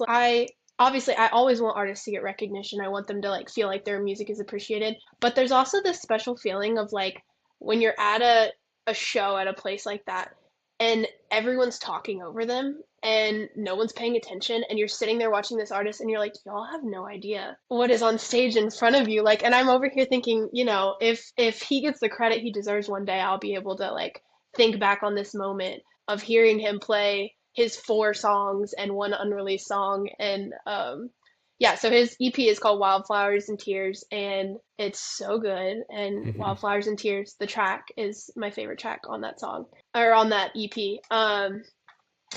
Speaker 2: obviously I always want artists to get recognition. I want them to like feel like their music is appreciated. But there's also this special feeling of like when you're at a show at a place like that and everyone's talking over them and no one's paying attention and you're sitting there watching this artist and you're like, y'all have no idea what is on stage in front of you. Like, and I'm over here thinking, if he gets the credit he deserves one day, I'll be able to like think back on this moment of hearing him play his 4 songs and one unreleased song. And yeah, so his EP is called Wildflowers and Tears, and it's so good. And
Speaker 1: Hmm.
Speaker 2: Wildflowers and Tears, the track is my favorite track on that song or on that EP.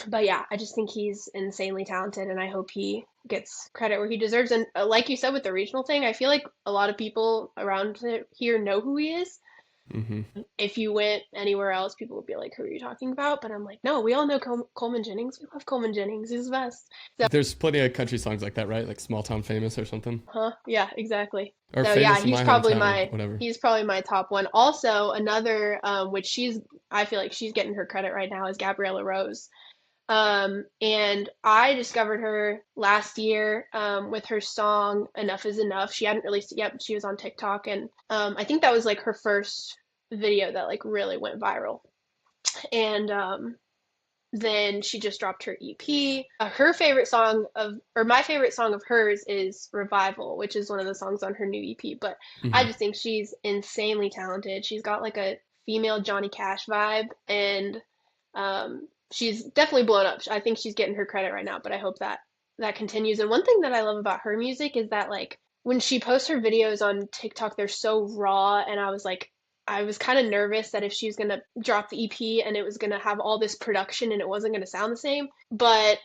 Speaker 2: But yeah, I just think he's insanely talented, and I hope he gets credit where he deserves. And like you said with the regional thing, I feel like a lot of people around here know who he is.
Speaker 1: Hmm.
Speaker 2: If you went anywhere else, people would be like, "Who are you talking about?" But I'm like, "No, we all know Coleman Jennings. We love Coleman Jennings. He's the best." So,
Speaker 1: There's plenty of country songs like that, right? Like Small Town Famous or something.
Speaker 2: huh? Yeah, exactly.
Speaker 1: Or
Speaker 2: So yeah,
Speaker 1: Famous in My Hometown, whatever.
Speaker 2: he's probably my top one. Also, another which I feel like she's getting her credit right now is Gabriella Rose. And I discovered her last year with her song Enough is Enough. She hadn't released it yet, but she was on TikTok, and I think that was like her first video that like really went viral. And then she just dropped her EP. Her favorite song or my favorite song of hers is Revival, which is one of the songs on her new EP. But I
Speaker 1: Hmm.
Speaker 2: just think she's insanely talented. She's got like a female Johnny Cash vibe, and she's definitely blown up. I think she's getting her credit right now, but I hope that continues. And one thing that I love about her music is that like when she posts her videos on TikTok, they're so raw, and I was kind of nervous that if she was going to drop the EP and it was going to have all this production and it wasn't going to sound the same, but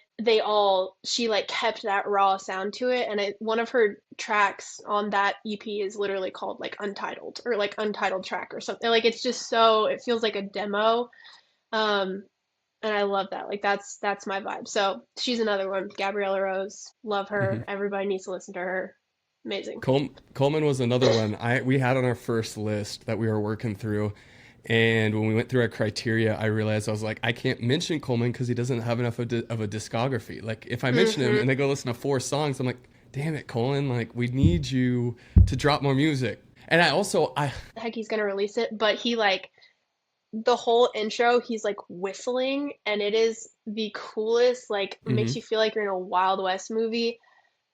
Speaker 2: she like kept that raw sound to it. And one of her tracks on that EP is literally called like Untitled or like Untitled Track or something. Like it's just it feels like a demo. Um, and I love that. Like that's my vibe. So she's another one. Gabriella Rose, love her.
Speaker 1: Hmm.
Speaker 2: Everybody needs to listen to her. Amazing.
Speaker 1: Coleman was another one we had on our first list that we were working through. And when we went through our criteria, I realized I was like, I can't mention Coleman because he doesn't have enough of a discography. Like, if I mention him
Speaker 2: Hmm.
Speaker 1: and they go listen to 4 songs, I'm like, damn it, Coleman, like, we need you to drop more music. And
Speaker 2: Heck, he's gonna release it, but he like the whole intro, he's like whistling, and it is the coolest. Like, makes
Speaker 1: mhm.
Speaker 2: you feel like you're in a Wild West movie.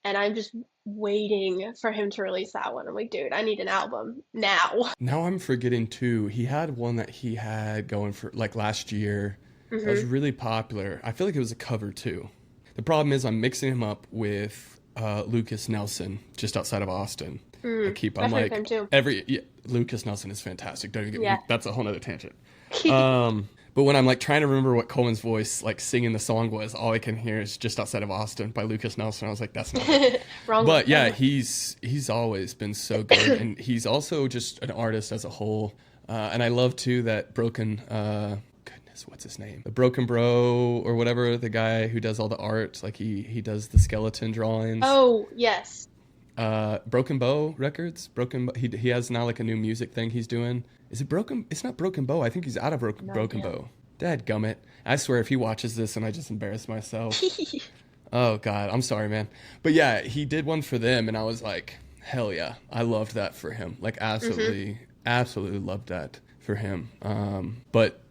Speaker 2: And I'm just waiting for him to release that one. I'm like, dude, I need an album now.
Speaker 1: Now I'm forgetting too. He had one that he had going for like last year that was
Speaker 2: Hmm.
Speaker 1: really popular. I feel like it was a cover too. The problem is I'm mixing him up with Lucas Nelson just outside of Austin. I'm
Speaker 2: I've heard of
Speaker 1: like
Speaker 2: him too.
Speaker 1: Lucas Nelson is fantastic. Don't even get
Speaker 2: Yeah.
Speaker 1: me. That's a whole other tangent. But when I'm like trying to remember what Coleman's voice like singing the song was, all I can hear is just outside of Austin by Lucas Nelson. I was like, that's not it.
Speaker 2: Wrong one.
Speaker 1: But
Speaker 2: Wrong
Speaker 1: yeah,
Speaker 2: one.
Speaker 1: he's always been so good, and he's also just an artist as a whole. And I love too that goodness, what's his name? The Broken Bro or whatever, the guy who does all the art, like he does the skeleton drawings.
Speaker 2: Oh, yes.
Speaker 1: Broken Bow Records. He has now like a new music thing he's doing. Is it Broken? It's not Broken Bow. I think he's out of
Speaker 2: No
Speaker 1: Broken
Speaker 2: idea.
Speaker 1: Bow. Dad gummit. I swear if he watches this and I just embarrass myself. Oh God, I'm sorry, man. But yeah, he did one for them, and I was like, hell yeah, I loved that for him. Like
Speaker 2: Hmm.
Speaker 1: absolutely, absolutely loved that for him. But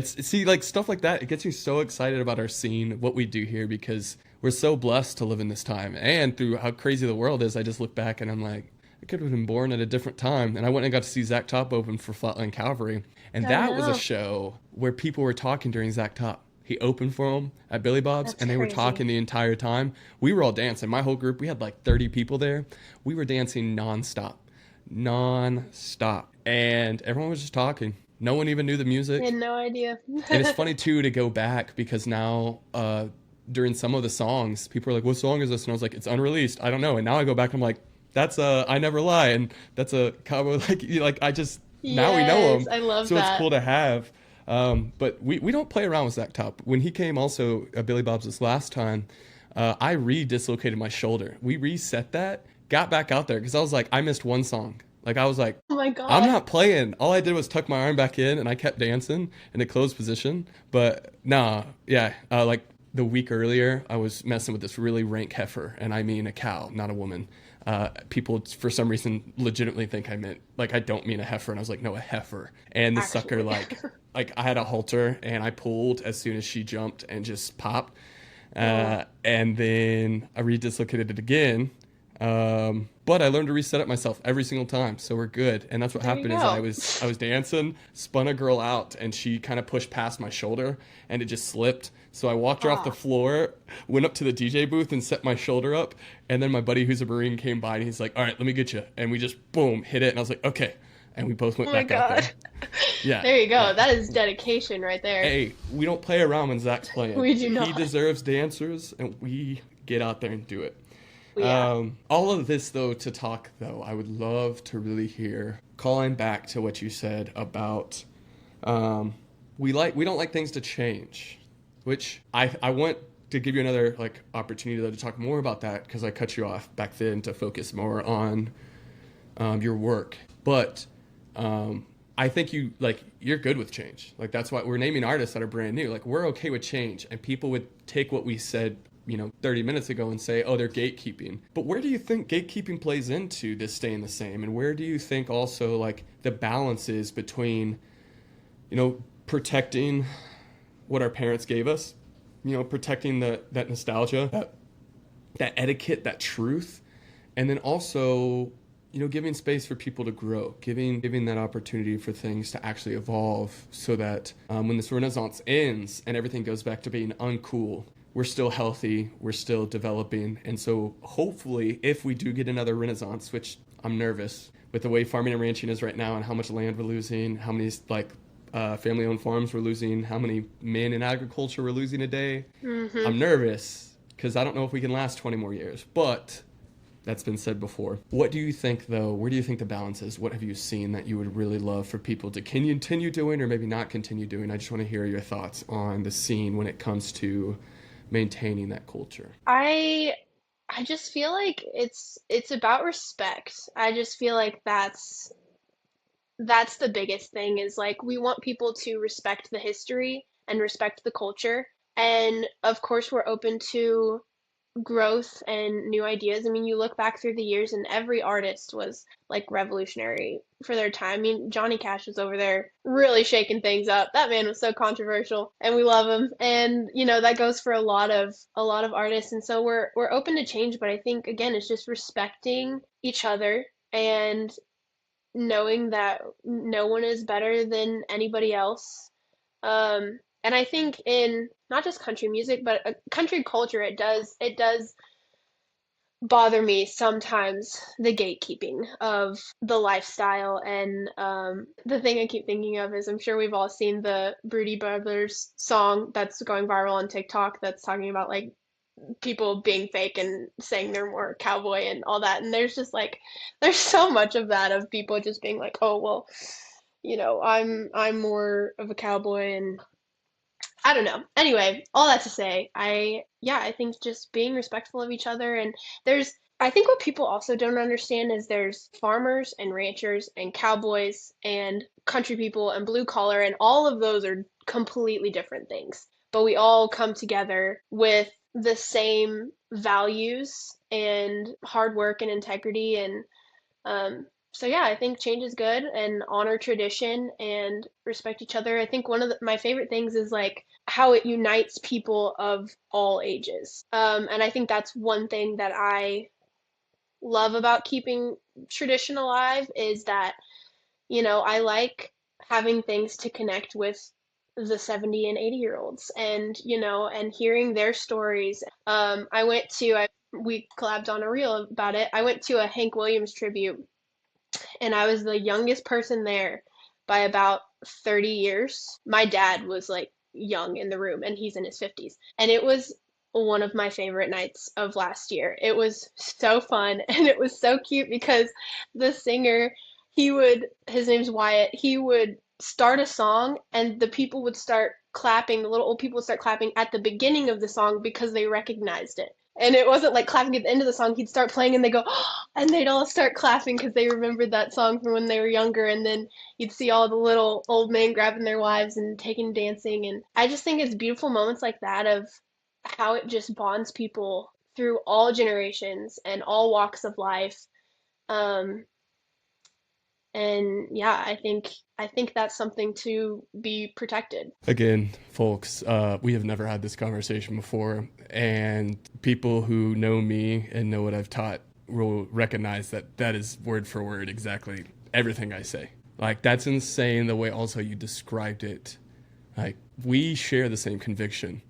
Speaker 1: see, like stuff like that, it gets me so excited about our scene, what we do here, because we're so blessed to live in this time, and through how crazy the world is. I just look back and I'm like, I could have been born at a different time. And I went and got to see Zach Top open for Flatland Calvary, and
Speaker 2: I
Speaker 1: that was a
Speaker 2: know.
Speaker 1: show where people were talking during Zach Top. He opened for him at Billy Bob's,
Speaker 2: That's
Speaker 1: and they were
Speaker 2: crazy.
Speaker 1: talking the entire time. We were all dancing. My whole group, we had like 30 people there. We were dancing nonstop, nonstop, and everyone was just talking. No one even knew the
Speaker 2: I had
Speaker 1: music.
Speaker 2: no idea.
Speaker 1: And it's funny too to go back because now, during some of the songs, people are like, "What song is this?" And I was like, "It's unreleased. I don't know." And now I go back and I'm like, "That's a I Never Lie," and that's a cowboy like I just now we know
Speaker 2: Yes,
Speaker 1: him,
Speaker 2: I love
Speaker 1: so it's
Speaker 2: that.
Speaker 1: cool to have. But we don't play around with Zach Top. When he came also at Billy Bob's this last time, I re-dislocated my shoulder. We reset that, got back out there because I was like, I missed one song. Like I was like,
Speaker 2: Oh my
Speaker 1: I'm
Speaker 2: God.
Speaker 1: not playing. All I did was tuck my arm back in and I kept dancing in a closed position. But nah, yeah, like the week earlier, I was messing with this really rank heifer, and I mean a cow, not a woman. People, for some reason, legitimately think I meant, like, I don't mean a heifer, and I was like, no, a heifer. And the sucker,
Speaker 2: Actually.
Speaker 1: like I had a halter, and I pulled as soon as she jumped and just popped.
Speaker 2: Oh,
Speaker 1: And then I redislocated it again. But I learned to reset it myself every single time, so we're good. And that's what
Speaker 2: there you
Speaker 1: happened is
Speaker 2: go.
Speaker 1: I was dancing, spun a girl out, and she kind of pushed past my shoulder, and it just slipped. So I walked her off the
Speaker 2: Ah,
Speaker 1: floor, went up to the DJ booth, and set my shoulder up. And then my buddy, who's a Marine, came by, and he's like, "All right, let me get you." And we just boom hit it, and I was like, "Okay." And we both went
Speaker 2: oh my
Speaker 1: back out there.
Speaker 2: God.
Speaker 1: Yeah,
Speaker 2: There you go.
Speaker 1: yeah.
Speaker 2: That is dedication right there.
Speaker 1: Hey, we don't play around when Zach's playing.
Speaker 2: We do
Speaker 1: He
Speaker 2: not.
Speaker 1: deserves dancers, and we get out there and do it.
Speaker 2: Yeah.
Speaker 1: All of this, though, to talk, though, I would love to really hear, calling back to what you said about we don't like things to change, which I want to give you another like opportunity though to talk more about that because I cut you off back then to focus more on your work. But I think you're good with change. Like that's why we're naming artists that are brand new. Like we're okay with change, and people would take what we said 30 minutes ago and say, oh, they're gatekeeping. But where do you think gatekeeping plays into this staying the same? And where do you think also like the balance is between, protecting what our parents gave us, protecting that nostalgia, that etiquette, that truth, and then also, giving space for people to grow, giving that opportunity for things to actually evolve so that when this renaissance ends and everything goes back to being uncool, we're still healthy, we're still developing. And so hopefully if we do get another renaissance, which I'm nervous with the way farming and ranching is right now and how much land we're losing, how many family-owned farms we're losing, how many men in agriculture we're losing a day,
Speaker 2: Hmm.
Speaker 1: I'm nervous because I don't know if we can last 20 more years. But that's been said before. What do you think, though? Where do you think the balance is? What have you seen that you would really love for people to continue doing or maybe not continue doing? I just want to hear your thoughts on the scene when it comes to maintaining that culture.
Speaker 2: I just feel like it's about respect. I just feel like that's the biggest thing is like we want people to respect the history and respect the culture. And of course, we're open to growth and new ideas. I mean, you look back through the years and every artist was like revolutionary for their time. I mean, Johnny Cash was over there really shaking things up. That man was so controversial and we love him. And that goes for a lot of artists. And so we're open to change, but I think again, it's just respecting each other and knowing that no one is better than anybody else. And I think in not just country music, but country culture, it does bother me sometimes the gatekeeping of the lifestyle. And the thing I keep thinking of is I'm sure we've all seen the Broody Brothers song that's going viral on TikTok that's talking about like people being fake and saying they're more cowboy and all that. And there's just like there's so much of that of people just being like, oh well, I'm more of a cowboy and I don't know. Anyway, all that to say, I think just being respectful of each other and I think what people also don't understand is there's farmers and ranchers and cowboys and country people and blue collar and all of those are completely different things. But we all come together with the same values and hard work and integrity and so yeah, I think change is good and honor tradition and respect each other. I think one of my favorite things is like how it unites people of all ages. And I think that's one thing that I love about keeping tradition alive is that, I like having things to connect with the 70 and 80-year olds and, and hearing their stories. We collabed on a reel about it. I went to a Hank Williams tribute and I was the youngest person there by about 30 years. My dad was like young in the room and he's in his 50s. And it was one of my favorite nights of last year. It was so fun and it was so cute because the singer, his name's Wyatt, he would start a song and the people would start clapping, the little old people would start clapping at the beginning of the song because they recognized it. And it wasn't like clapping at the end of the song. He'd start playing and they go, and they'd all start clapping because they remembered that song from when they were younger. And then you'd see all the little old men grabbing their wives and taking dancing. And I just think it's beautiful moments like that of how it just bonds people through all generations and all walks of life. Um, and yeah, I think that's something to be protected.
Speaker 1: Again, folks, we have never had this conversation before, and people who know me and know what I've taught will recognize that that is word for word exactly everything I say. Like, that's insane the way also you described it. Like, we share the same conviction.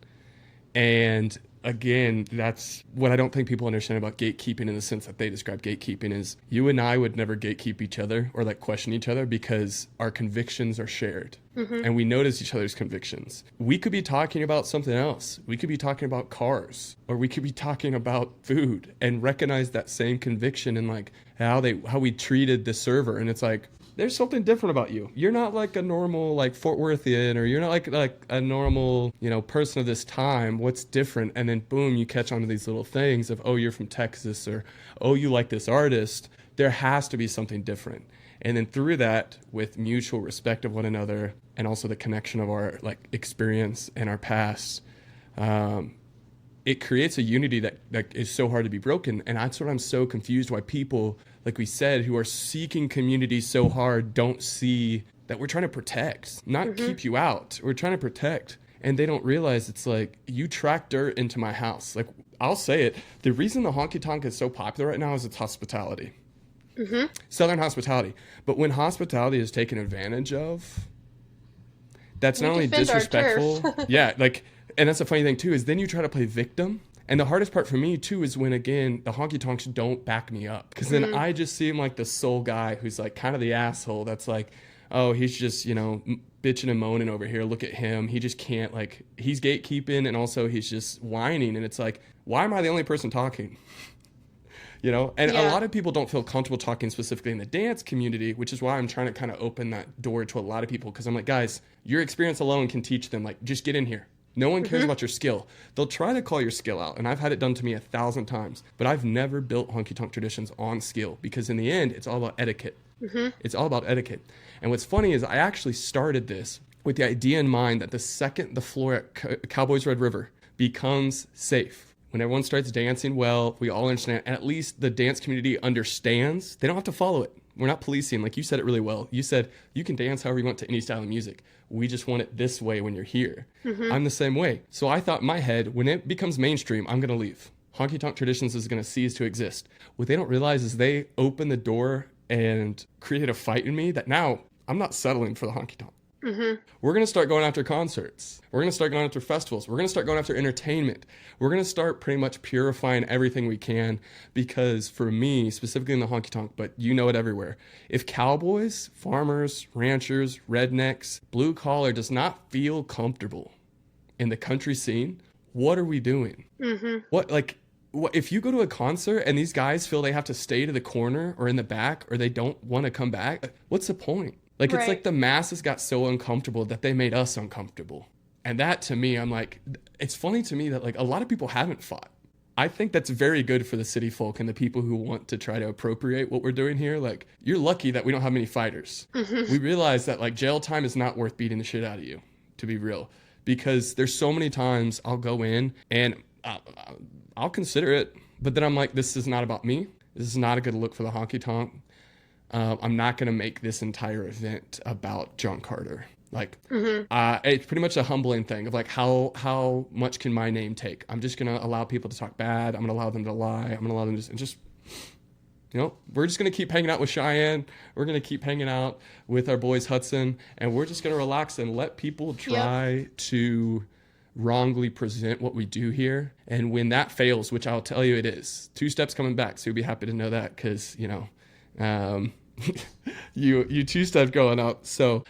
Speaker 1: And again, that's what I don't think people understand about gatekeeping in the sense that they describe gatekeeping is you and I would never gatekeep each other or like question each other because our convictions are shared and we notice each other's convictions. We could be talking about something else. We could be talking about cars or we could be talking about food and recognize that same conviction and like how we treated the server. And it's like, there's something different about you. You're not like a normal like Fort Worthian, or you're not like a normal, person of this time. What's different? And then boom, you catch on to these little things of, oh, you're from Texas, or oh, you like this artist. There has to be something different. And then through that, with mutual respect of one another and also the connection of our like experience and our past, it creates a unity that is so hard to be broken. And that's what I'm so confused why people, like we said, who are seeking community so hard don't see that we're trying to protect, not keep you out. We're trying to protect. And they don't realize it's like, you track dirt into my house. Like, I'll say it. The reason the honky tonk is so popular right now is it's hospitality. Southern hospitality. But when hospitality is taken advantage of, that's not only disrespectful. Yeah, like, and that's the funny thing too, is then you try to play victim. And the hardest part for me too is when, again, the honky tonks don't back me up. Because then I just seem like the sole guy who's like kind of the asshole that's like, oh, he's just, bitching and moaning over here. Look at him. He just can't, like, he's gatekeeping and also he's just whining. And it's like, why am I the only person talking? And a lot of people don't feel comfortable talking specifically in the dance community, which is why I'm trying to kind of open that door to a lot of people. Because I'm like, guys, your experience alone can teach them, like, just get in here. No one cares about your skill. They'll try to call your skill out, and I've had it done to me 1,000 times. But I've never built honky-tonk traditions on skill because in the end, it's all about etiquette. It's all about etiquette. And what's funny is I actually started this with the idea in mind that the second the floor at Cowboys Red River becomes safe, when everyone starts dancing well, we all understand, and at least the dance community understands, they don't have to follow it. We're not policing. Like you said it really well. You said you can dance however you want to any style of music. We just want it this way when you're here. I'm the same way. So I thought in my head, when it becomes mainstream, I'm going to leave. Honky tonk traditions is going to cease to exist. What they don't realize is they open the door and create a fight in me that now I'm not settling for the honky tonk. We're going to start going after concerts. We're going to start going after festivals. We're going to start going after entertainment. We're going to start pretty much purifying everything we can because for me, specifically in the honky tonk, but you know it everywhere, if cowboys, farmers, ranchers, rednecks, blue collar does not feel comfortable in the country scene, what are we doing? What if you go to a concert and these guys feel they have to stay to the corner or in the back or they don't want to come back, what's the point? Like, it's like the masses got so uncomfortable that they made us uncomfortable. And that, to me, I'm like, it's funny to me that, like, a lot of people haven't fought. I think that's very good for the city folk and the people who want to try to appropriate what we're doing here. Like, you're lucky that we don't have many fighters. We realize that, like, jail time is not worth beating the shit out of you, to be real. Because there's so many times I'll go in and I'll consider it. But then I'm like, this is not about me. This is not a good look for the honky tonk. I'm not going to make this entire event about John Carter. Like, it's pretty much a humbling thing of like, how much can my name take? I'm just going to allow people to talk bad. I'm going to allow them to lie. I'm going to allow them to just, we're just going to keep hanging out with Cheyenne. We're going to keep hanging out with our boys Hudson. And we're just going to relax and let people try to wrongly present what we do here. And when that fails, which I'll tell you it is, 2 steps coming back. So you'll be happy to know that because, you 2 steps going up. So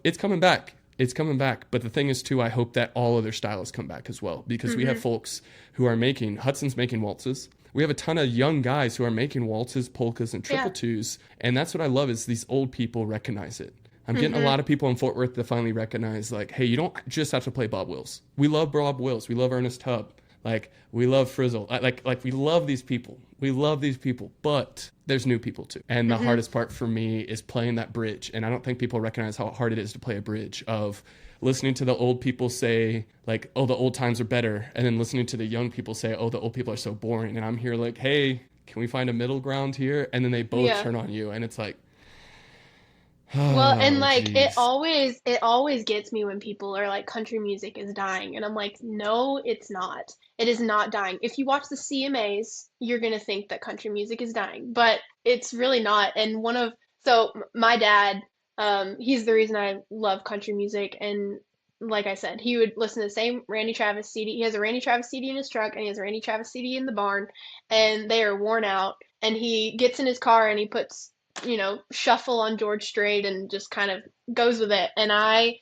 Speaker 1: it's coming back. It's coming back. But the thing is, too, I hope that all other styles come back as well because we have folks who are Hudson's making waltzes. We have a ton of young guys who are making waltzes, polkas, and triple twos. And that's what I love is these old people recognize it. I'm getting a lot of people in Fort Worth to finally recognize, like, hey, you don't just have to play Bob Wills. We love Bob Wills. We love Ernest Tubb. Like, we love Frizzle. Like we love these people. We love these people. But there's new people, too. And the hardest part for me is playing that bridge. And I don't think people recognize how hard it is to play a bridge of listening to the old people say like, oh, the old times are better, and then listening to the young people say, oh, the old people are so boring. And I'm here like, hey, can we find a middle ground here? And then they both
Speaker 2: Yeah.
Speaker 1: turn on you, and it's like,
Speaker 2: Well, and
Speaker 1: oh,
Speaker 2: like
Speaker 1: geez.
Speaker 2: it always gets me when people are like country music is dying and I'm like, no, it's not. It is not dying. If you watch the CMAs, you're gonna think that country music is dying, but it's really not. And my dad, he's the reason I love country music. And like I said, he would listen to the same Randy Travis CD. He has a Randy Travis CD in his truck and he has a Randy Travis CD in the barn, and they are worn out. And he gets in his car and he puts shuffle on George Strait and just kind of goes with it. And I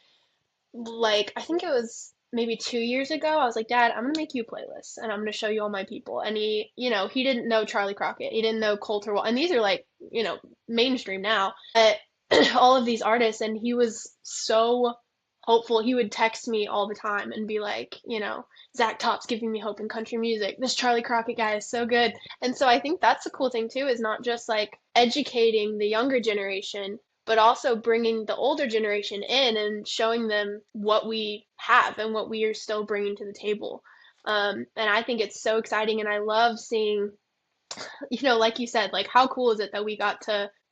Speaker 2: think it was maybe 2 years ago, I was like, Dad, I'm gonna make you a playlist and I'm gonna show you all my people. And he didn't know Charley Crockett, he didn't know Coulter Wall, and these are like, mainstream now. All of these artists, and he was so hopeful. He would text me all the time and be like, Zach Top's giving me hope in country music. This Charley Crockett guy is so good. And so I think that's the cool thing too, is not just like educating the younger generation, but also bringing the older generation in and showing them what we have and what we are still bringing to the table. And I think it's so exciting, and I love seeing, like you said, like how cool is it that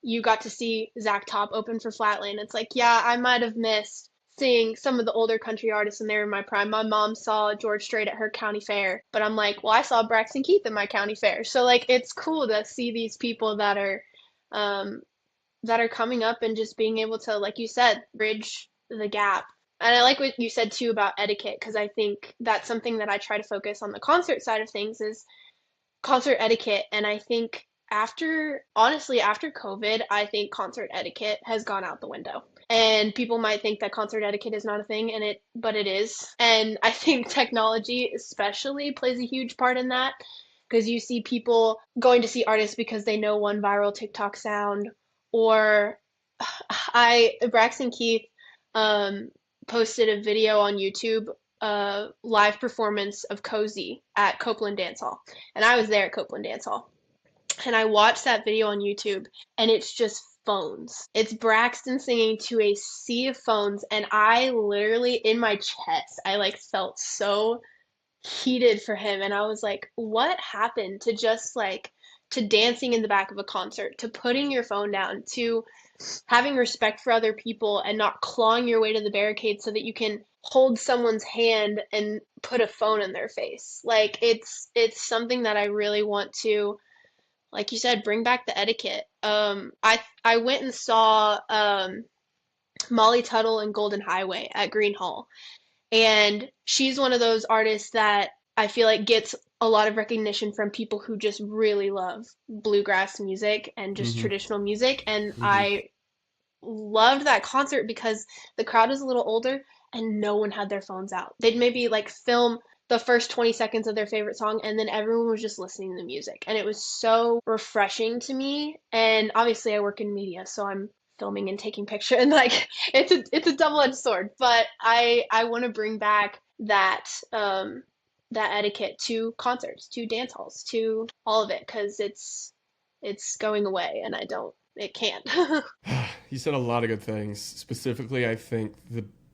Speaker 2: you got to see Zach Top open for Flatland. It's like, yeah, I might have missed seeing some of the older country artists when they were in my prime. My mom saw George Strait at her county fair, but I'm like, well, I saw Braxton Keith in my county fair. So like, it's cool to see these people um, that are coming up and just being able to, like you said, bridge the gap. And I like what you said too about etiquette, because I think that's something that I try to focus on the concert side of things, is concert etiquette. And I think honestly, after COVID, I think concert etiquette has gone out the window. And people might think that concert etiquette is not a thing, but it is. And I think technology especially plays a huge part in that, because you see people going to see artists because they know one viral TikTok sound, or Braxton Keith um, posted a video on YouTube, live performance of Cozy at Copeland Dance Hall. And I was there at Copeland Dance Hall. And I watched that video on YouTube, and it's just phones. It's Braxton singing to a sea of phones, and I literally, in my chest, I like felt so heated for him. And I was like, what happened to just like to dancing in the back of a concert, to putting your phone down, to having respect for other people and not clawing your way to the barricade so that you can hold someone's hand and put a phone in their face. Like it's something that I really want to, like you said, bring back the etiquette. I went and saw Molly Tuttle and Golden Highway at Green Hall, and she's one of those artists that I feel like gets a lot of recognition from people who just really love bluegrass music and just
Speaker 1: Mm-hmm.
Speaker 2: traditional music. And
Speaker 1: Mm-hmm.
Speaker 2: I loved that concert because the crowd was a little older and no one had their phones out. They'd maybe like film the first 20 seconds of their favorite song, and then everyone was just listening to the music. And it was so refreshing to me. And obviously I work in media, so I'm filming and taking pictures, and like it's a double-edged sword. But I want to bring back that etiquette to concerts, to dance halls, to all of it, because it's going away, and it can't.
Speaker 1: You said a lot of good things. Specifically, I think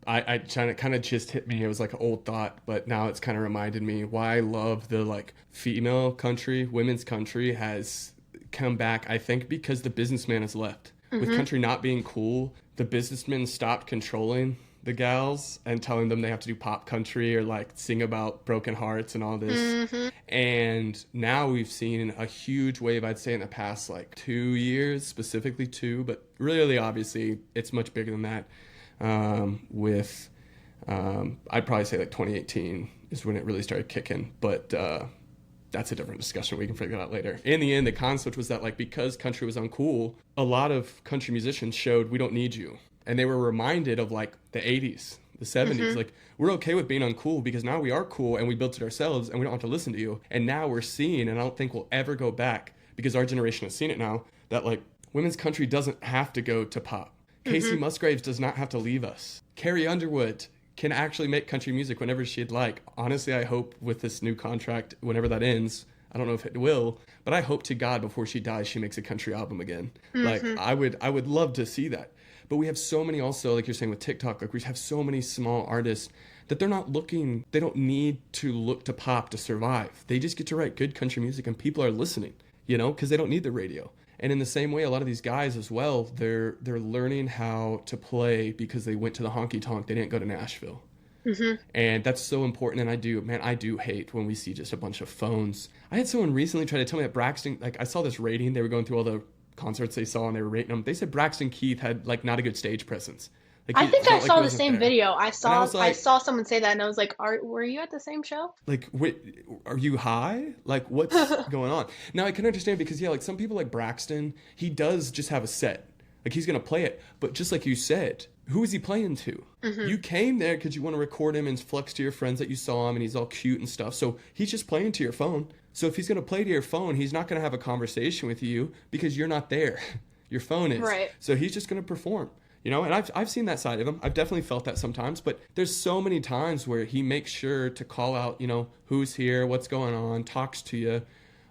Speaker 1: I kind of just hit me. It was like an old thought, but now it's kind of reminded me why I love the like female country, women's country has come back. I think because the businessman has left. With
Speaker 2: Hmm.
Speaker 1: country not being cool, the businessmen stopped controlling the gals and telling them they have to do pop country or like sing about broken hearts and all this.
Speaker 2: Hmm.
Speaker 1: And now we've seen a huge wave, I'd say, in the past like 2 years, specifically two, but really, obviously, it's much bigger than that. With, I'd probably say like 2018 is when it really started kicking, but that's a different discussion. We can figure that out later. In the end, the concept was that like because country was uncool, a lot of country musicians showed we don't need you, and they were reminded of like the 80s, the 70s.
Speaker 2: Hmm.
Speaker 1: Like we're okay with being uncool because now we are cool and we built it ourselves and we don't have to listen to you. And now we're seeing, and I don't think we'll ever go back because our generation has seen it now, that like women's country doesn't have to go to pop. Casey
Speaker 2: Hmm.
Speaker 1: Musgraves does not have to leave us. Carrie Underwood can actually make country music whenever she'd like. Honestly, I hope with this new contract, whenever that ends, I don't know if it will, but I hope to God before she dies, she makes a country album again. Like
Speaker 2: Hmm.
Speaker 1: I would love to see that. But we have so many also, like you're saying with TikTok, like we have so many small artists that they're not looking, they don't need to look to pop to survive. They just get to write good country music and people are listening, you know, because they don't need the radio. And in the same way, a lot of these guys as well, they're learning how to play because they went to the honky tonk. They didn't go to Nashville. Mm-hmm. And that's so important. And I do hate when we see just a bunch of phones. I had someone recently try to tell me that Braxton, like I saw this rating, they were going through all the concerts they saw and they were rating them. They said Braxton Keith had like not a good stage presence. Like
Speaker 2: I think I saw the same
Speaker 1: there.
Speaker 2: video. I
Speaker 1: was like,
Speaker 2: I saw someone say that, and I was like, were you at the same show?
Speaker 1: Like, wait, are you high? Like, what's going on? Now, I can understand because, yeah, like some people like Braxton, he does just have a set. Like, he's going to play it. But just like you said, who is he playing to? Mm-hmm. You came there because you want to record him and flex to your friends that you saw him, and he's all cute and stuff. So he's just playing to your phone. So if he's going to play to your phone, he's not going to have a conversation with you because you're not there. Your phone is.
Speaker 2: Right.
Speaker 1: So he's just going to perform. You know, and I've seen that side of him. I've definitely felt that sometimes, but there's so many times where he makes sure to call out, you know, who's here, what's going on, talks to you.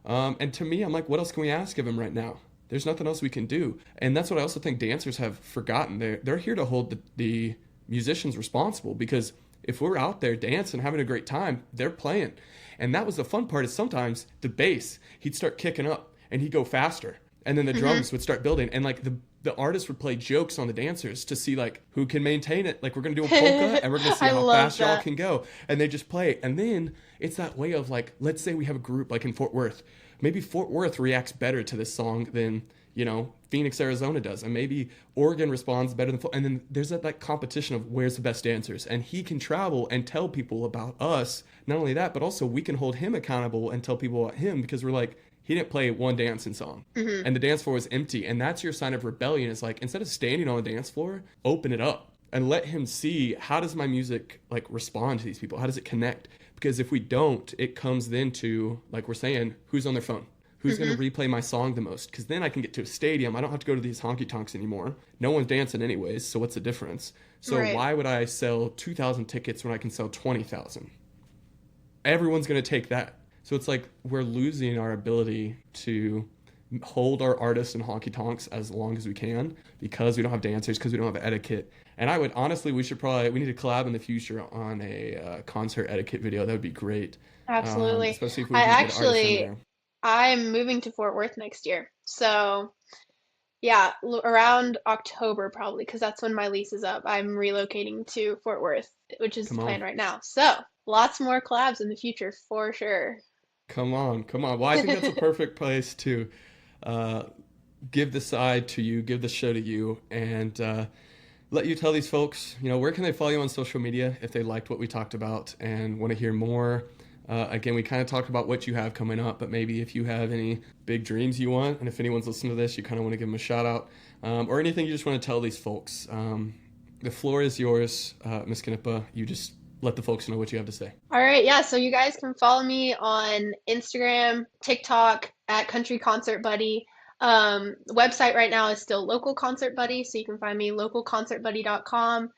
Speaker 1: And to me, I'm like, what else can we ask of him right now? There's nothing else we can do. And that's what I also think dancers have forgotten. They're here to hold the musicians responsible because if we're out there dancing, having a great time, they're playing. And that was the fun part is sometimes the bass, he'd start kicking up and he'd go faster. And then the drums would start building. And like the artist would play jokes on the dancers to see like who can maintain it. Like we're going to do a polka and we're going to see how fast y'all can go. And they just play. And then it's that way of like, let's say we have a group like in Fort Worth. Maybe Fort Worth reacts better to this song than, you know, Phoenix, Arizona does. And maybe Oregon responds better than, and then there's that competition of where's the best dancers. And he can travel and tell people about us. Not only that, but also we can hold him accountable and tell people about him because we're like, he didn't play one dancing song and the dance floor was empty. And that's your sign of rebellion. It's like, instead of standing on the dance floor, open it up and let him see how does my music like respond to these people? How does it connect? Because if we don't, it comes then to, like we're saying, who's on their phone? Who's going to replay my song the most? Because then I can get to a stadium. I don't have to go to these honky tonks anymore. No one's dancing anyways. So what's the difference? So why would I sell 2,000 tickets when I can sell 20,000? Everyone's going to take that. So it's like we're losing our ability to hold our artists and honky tonks as long as we can because we don't have dancers, because we don't have etiquette. And I would honestly, we need to collab in the future on a concert etiquette video. That would be great.
Speaker 2: Absolutely.
Speaker 1: Especially if we can get artists in there.
Speaker 2: I'm moving to Fort Worth next year. So yeah, around October probably, because that's when my lease is up. I'm relocating to Fort Worth, which is the plan right now. So lots more collabs in the future for sure.
Speaker 1: Come on. Well, I think that's a perfect place to give the side to you, give the show to you, and let you tell these folks, you know, where can they follow you on social media if they liked what we talked about and want to hear more. Again, we kind of talked about what you have coming up, but maybe if you have any big dreams you want, and if anyone's listening to this, you kind of want to give them a shout out, or anything you just want to tell these folks. The floor is yours, Ms. Knippa. You just let the folks know what you have to say.
Speaker 2: All right, yeah, so you guys can follow me on Instagram, TikTok at Country Concert Buddy. The website right now is still Local Concert Buddy, so you can find me localconcertbuddy.com.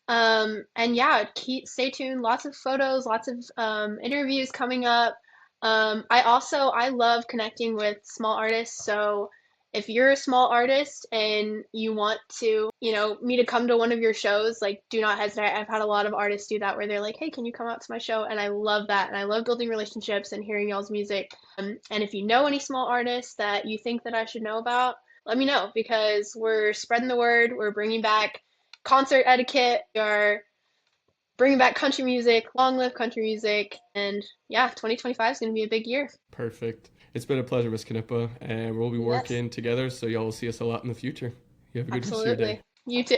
Speaker 2: And yeah, stay tuned. Lots of photos, lots of interviews coming up. I love connecting with small artists. So if you're a small artist and you want to, you know, me to come to one of your shows, like do not hesitate. I've had a lot of artists do that where they're like, hey, can you come out to my show? And I love that. And I love building relationships and hearing y'all's music. And if you know any small artists that you think that I should know about, let me know because we're spreading the word. We're bringing back concert etiquette. We are bringing back country music. Long live country music. And yeah, 2025 is going to be a big year.
Speaker 1: Perfect. It's been a pleasure, Ms. Knippa, and we'll be working together, so y'all will see us a lot in the future. You have a good rest of your day.
Speaker 2: You too.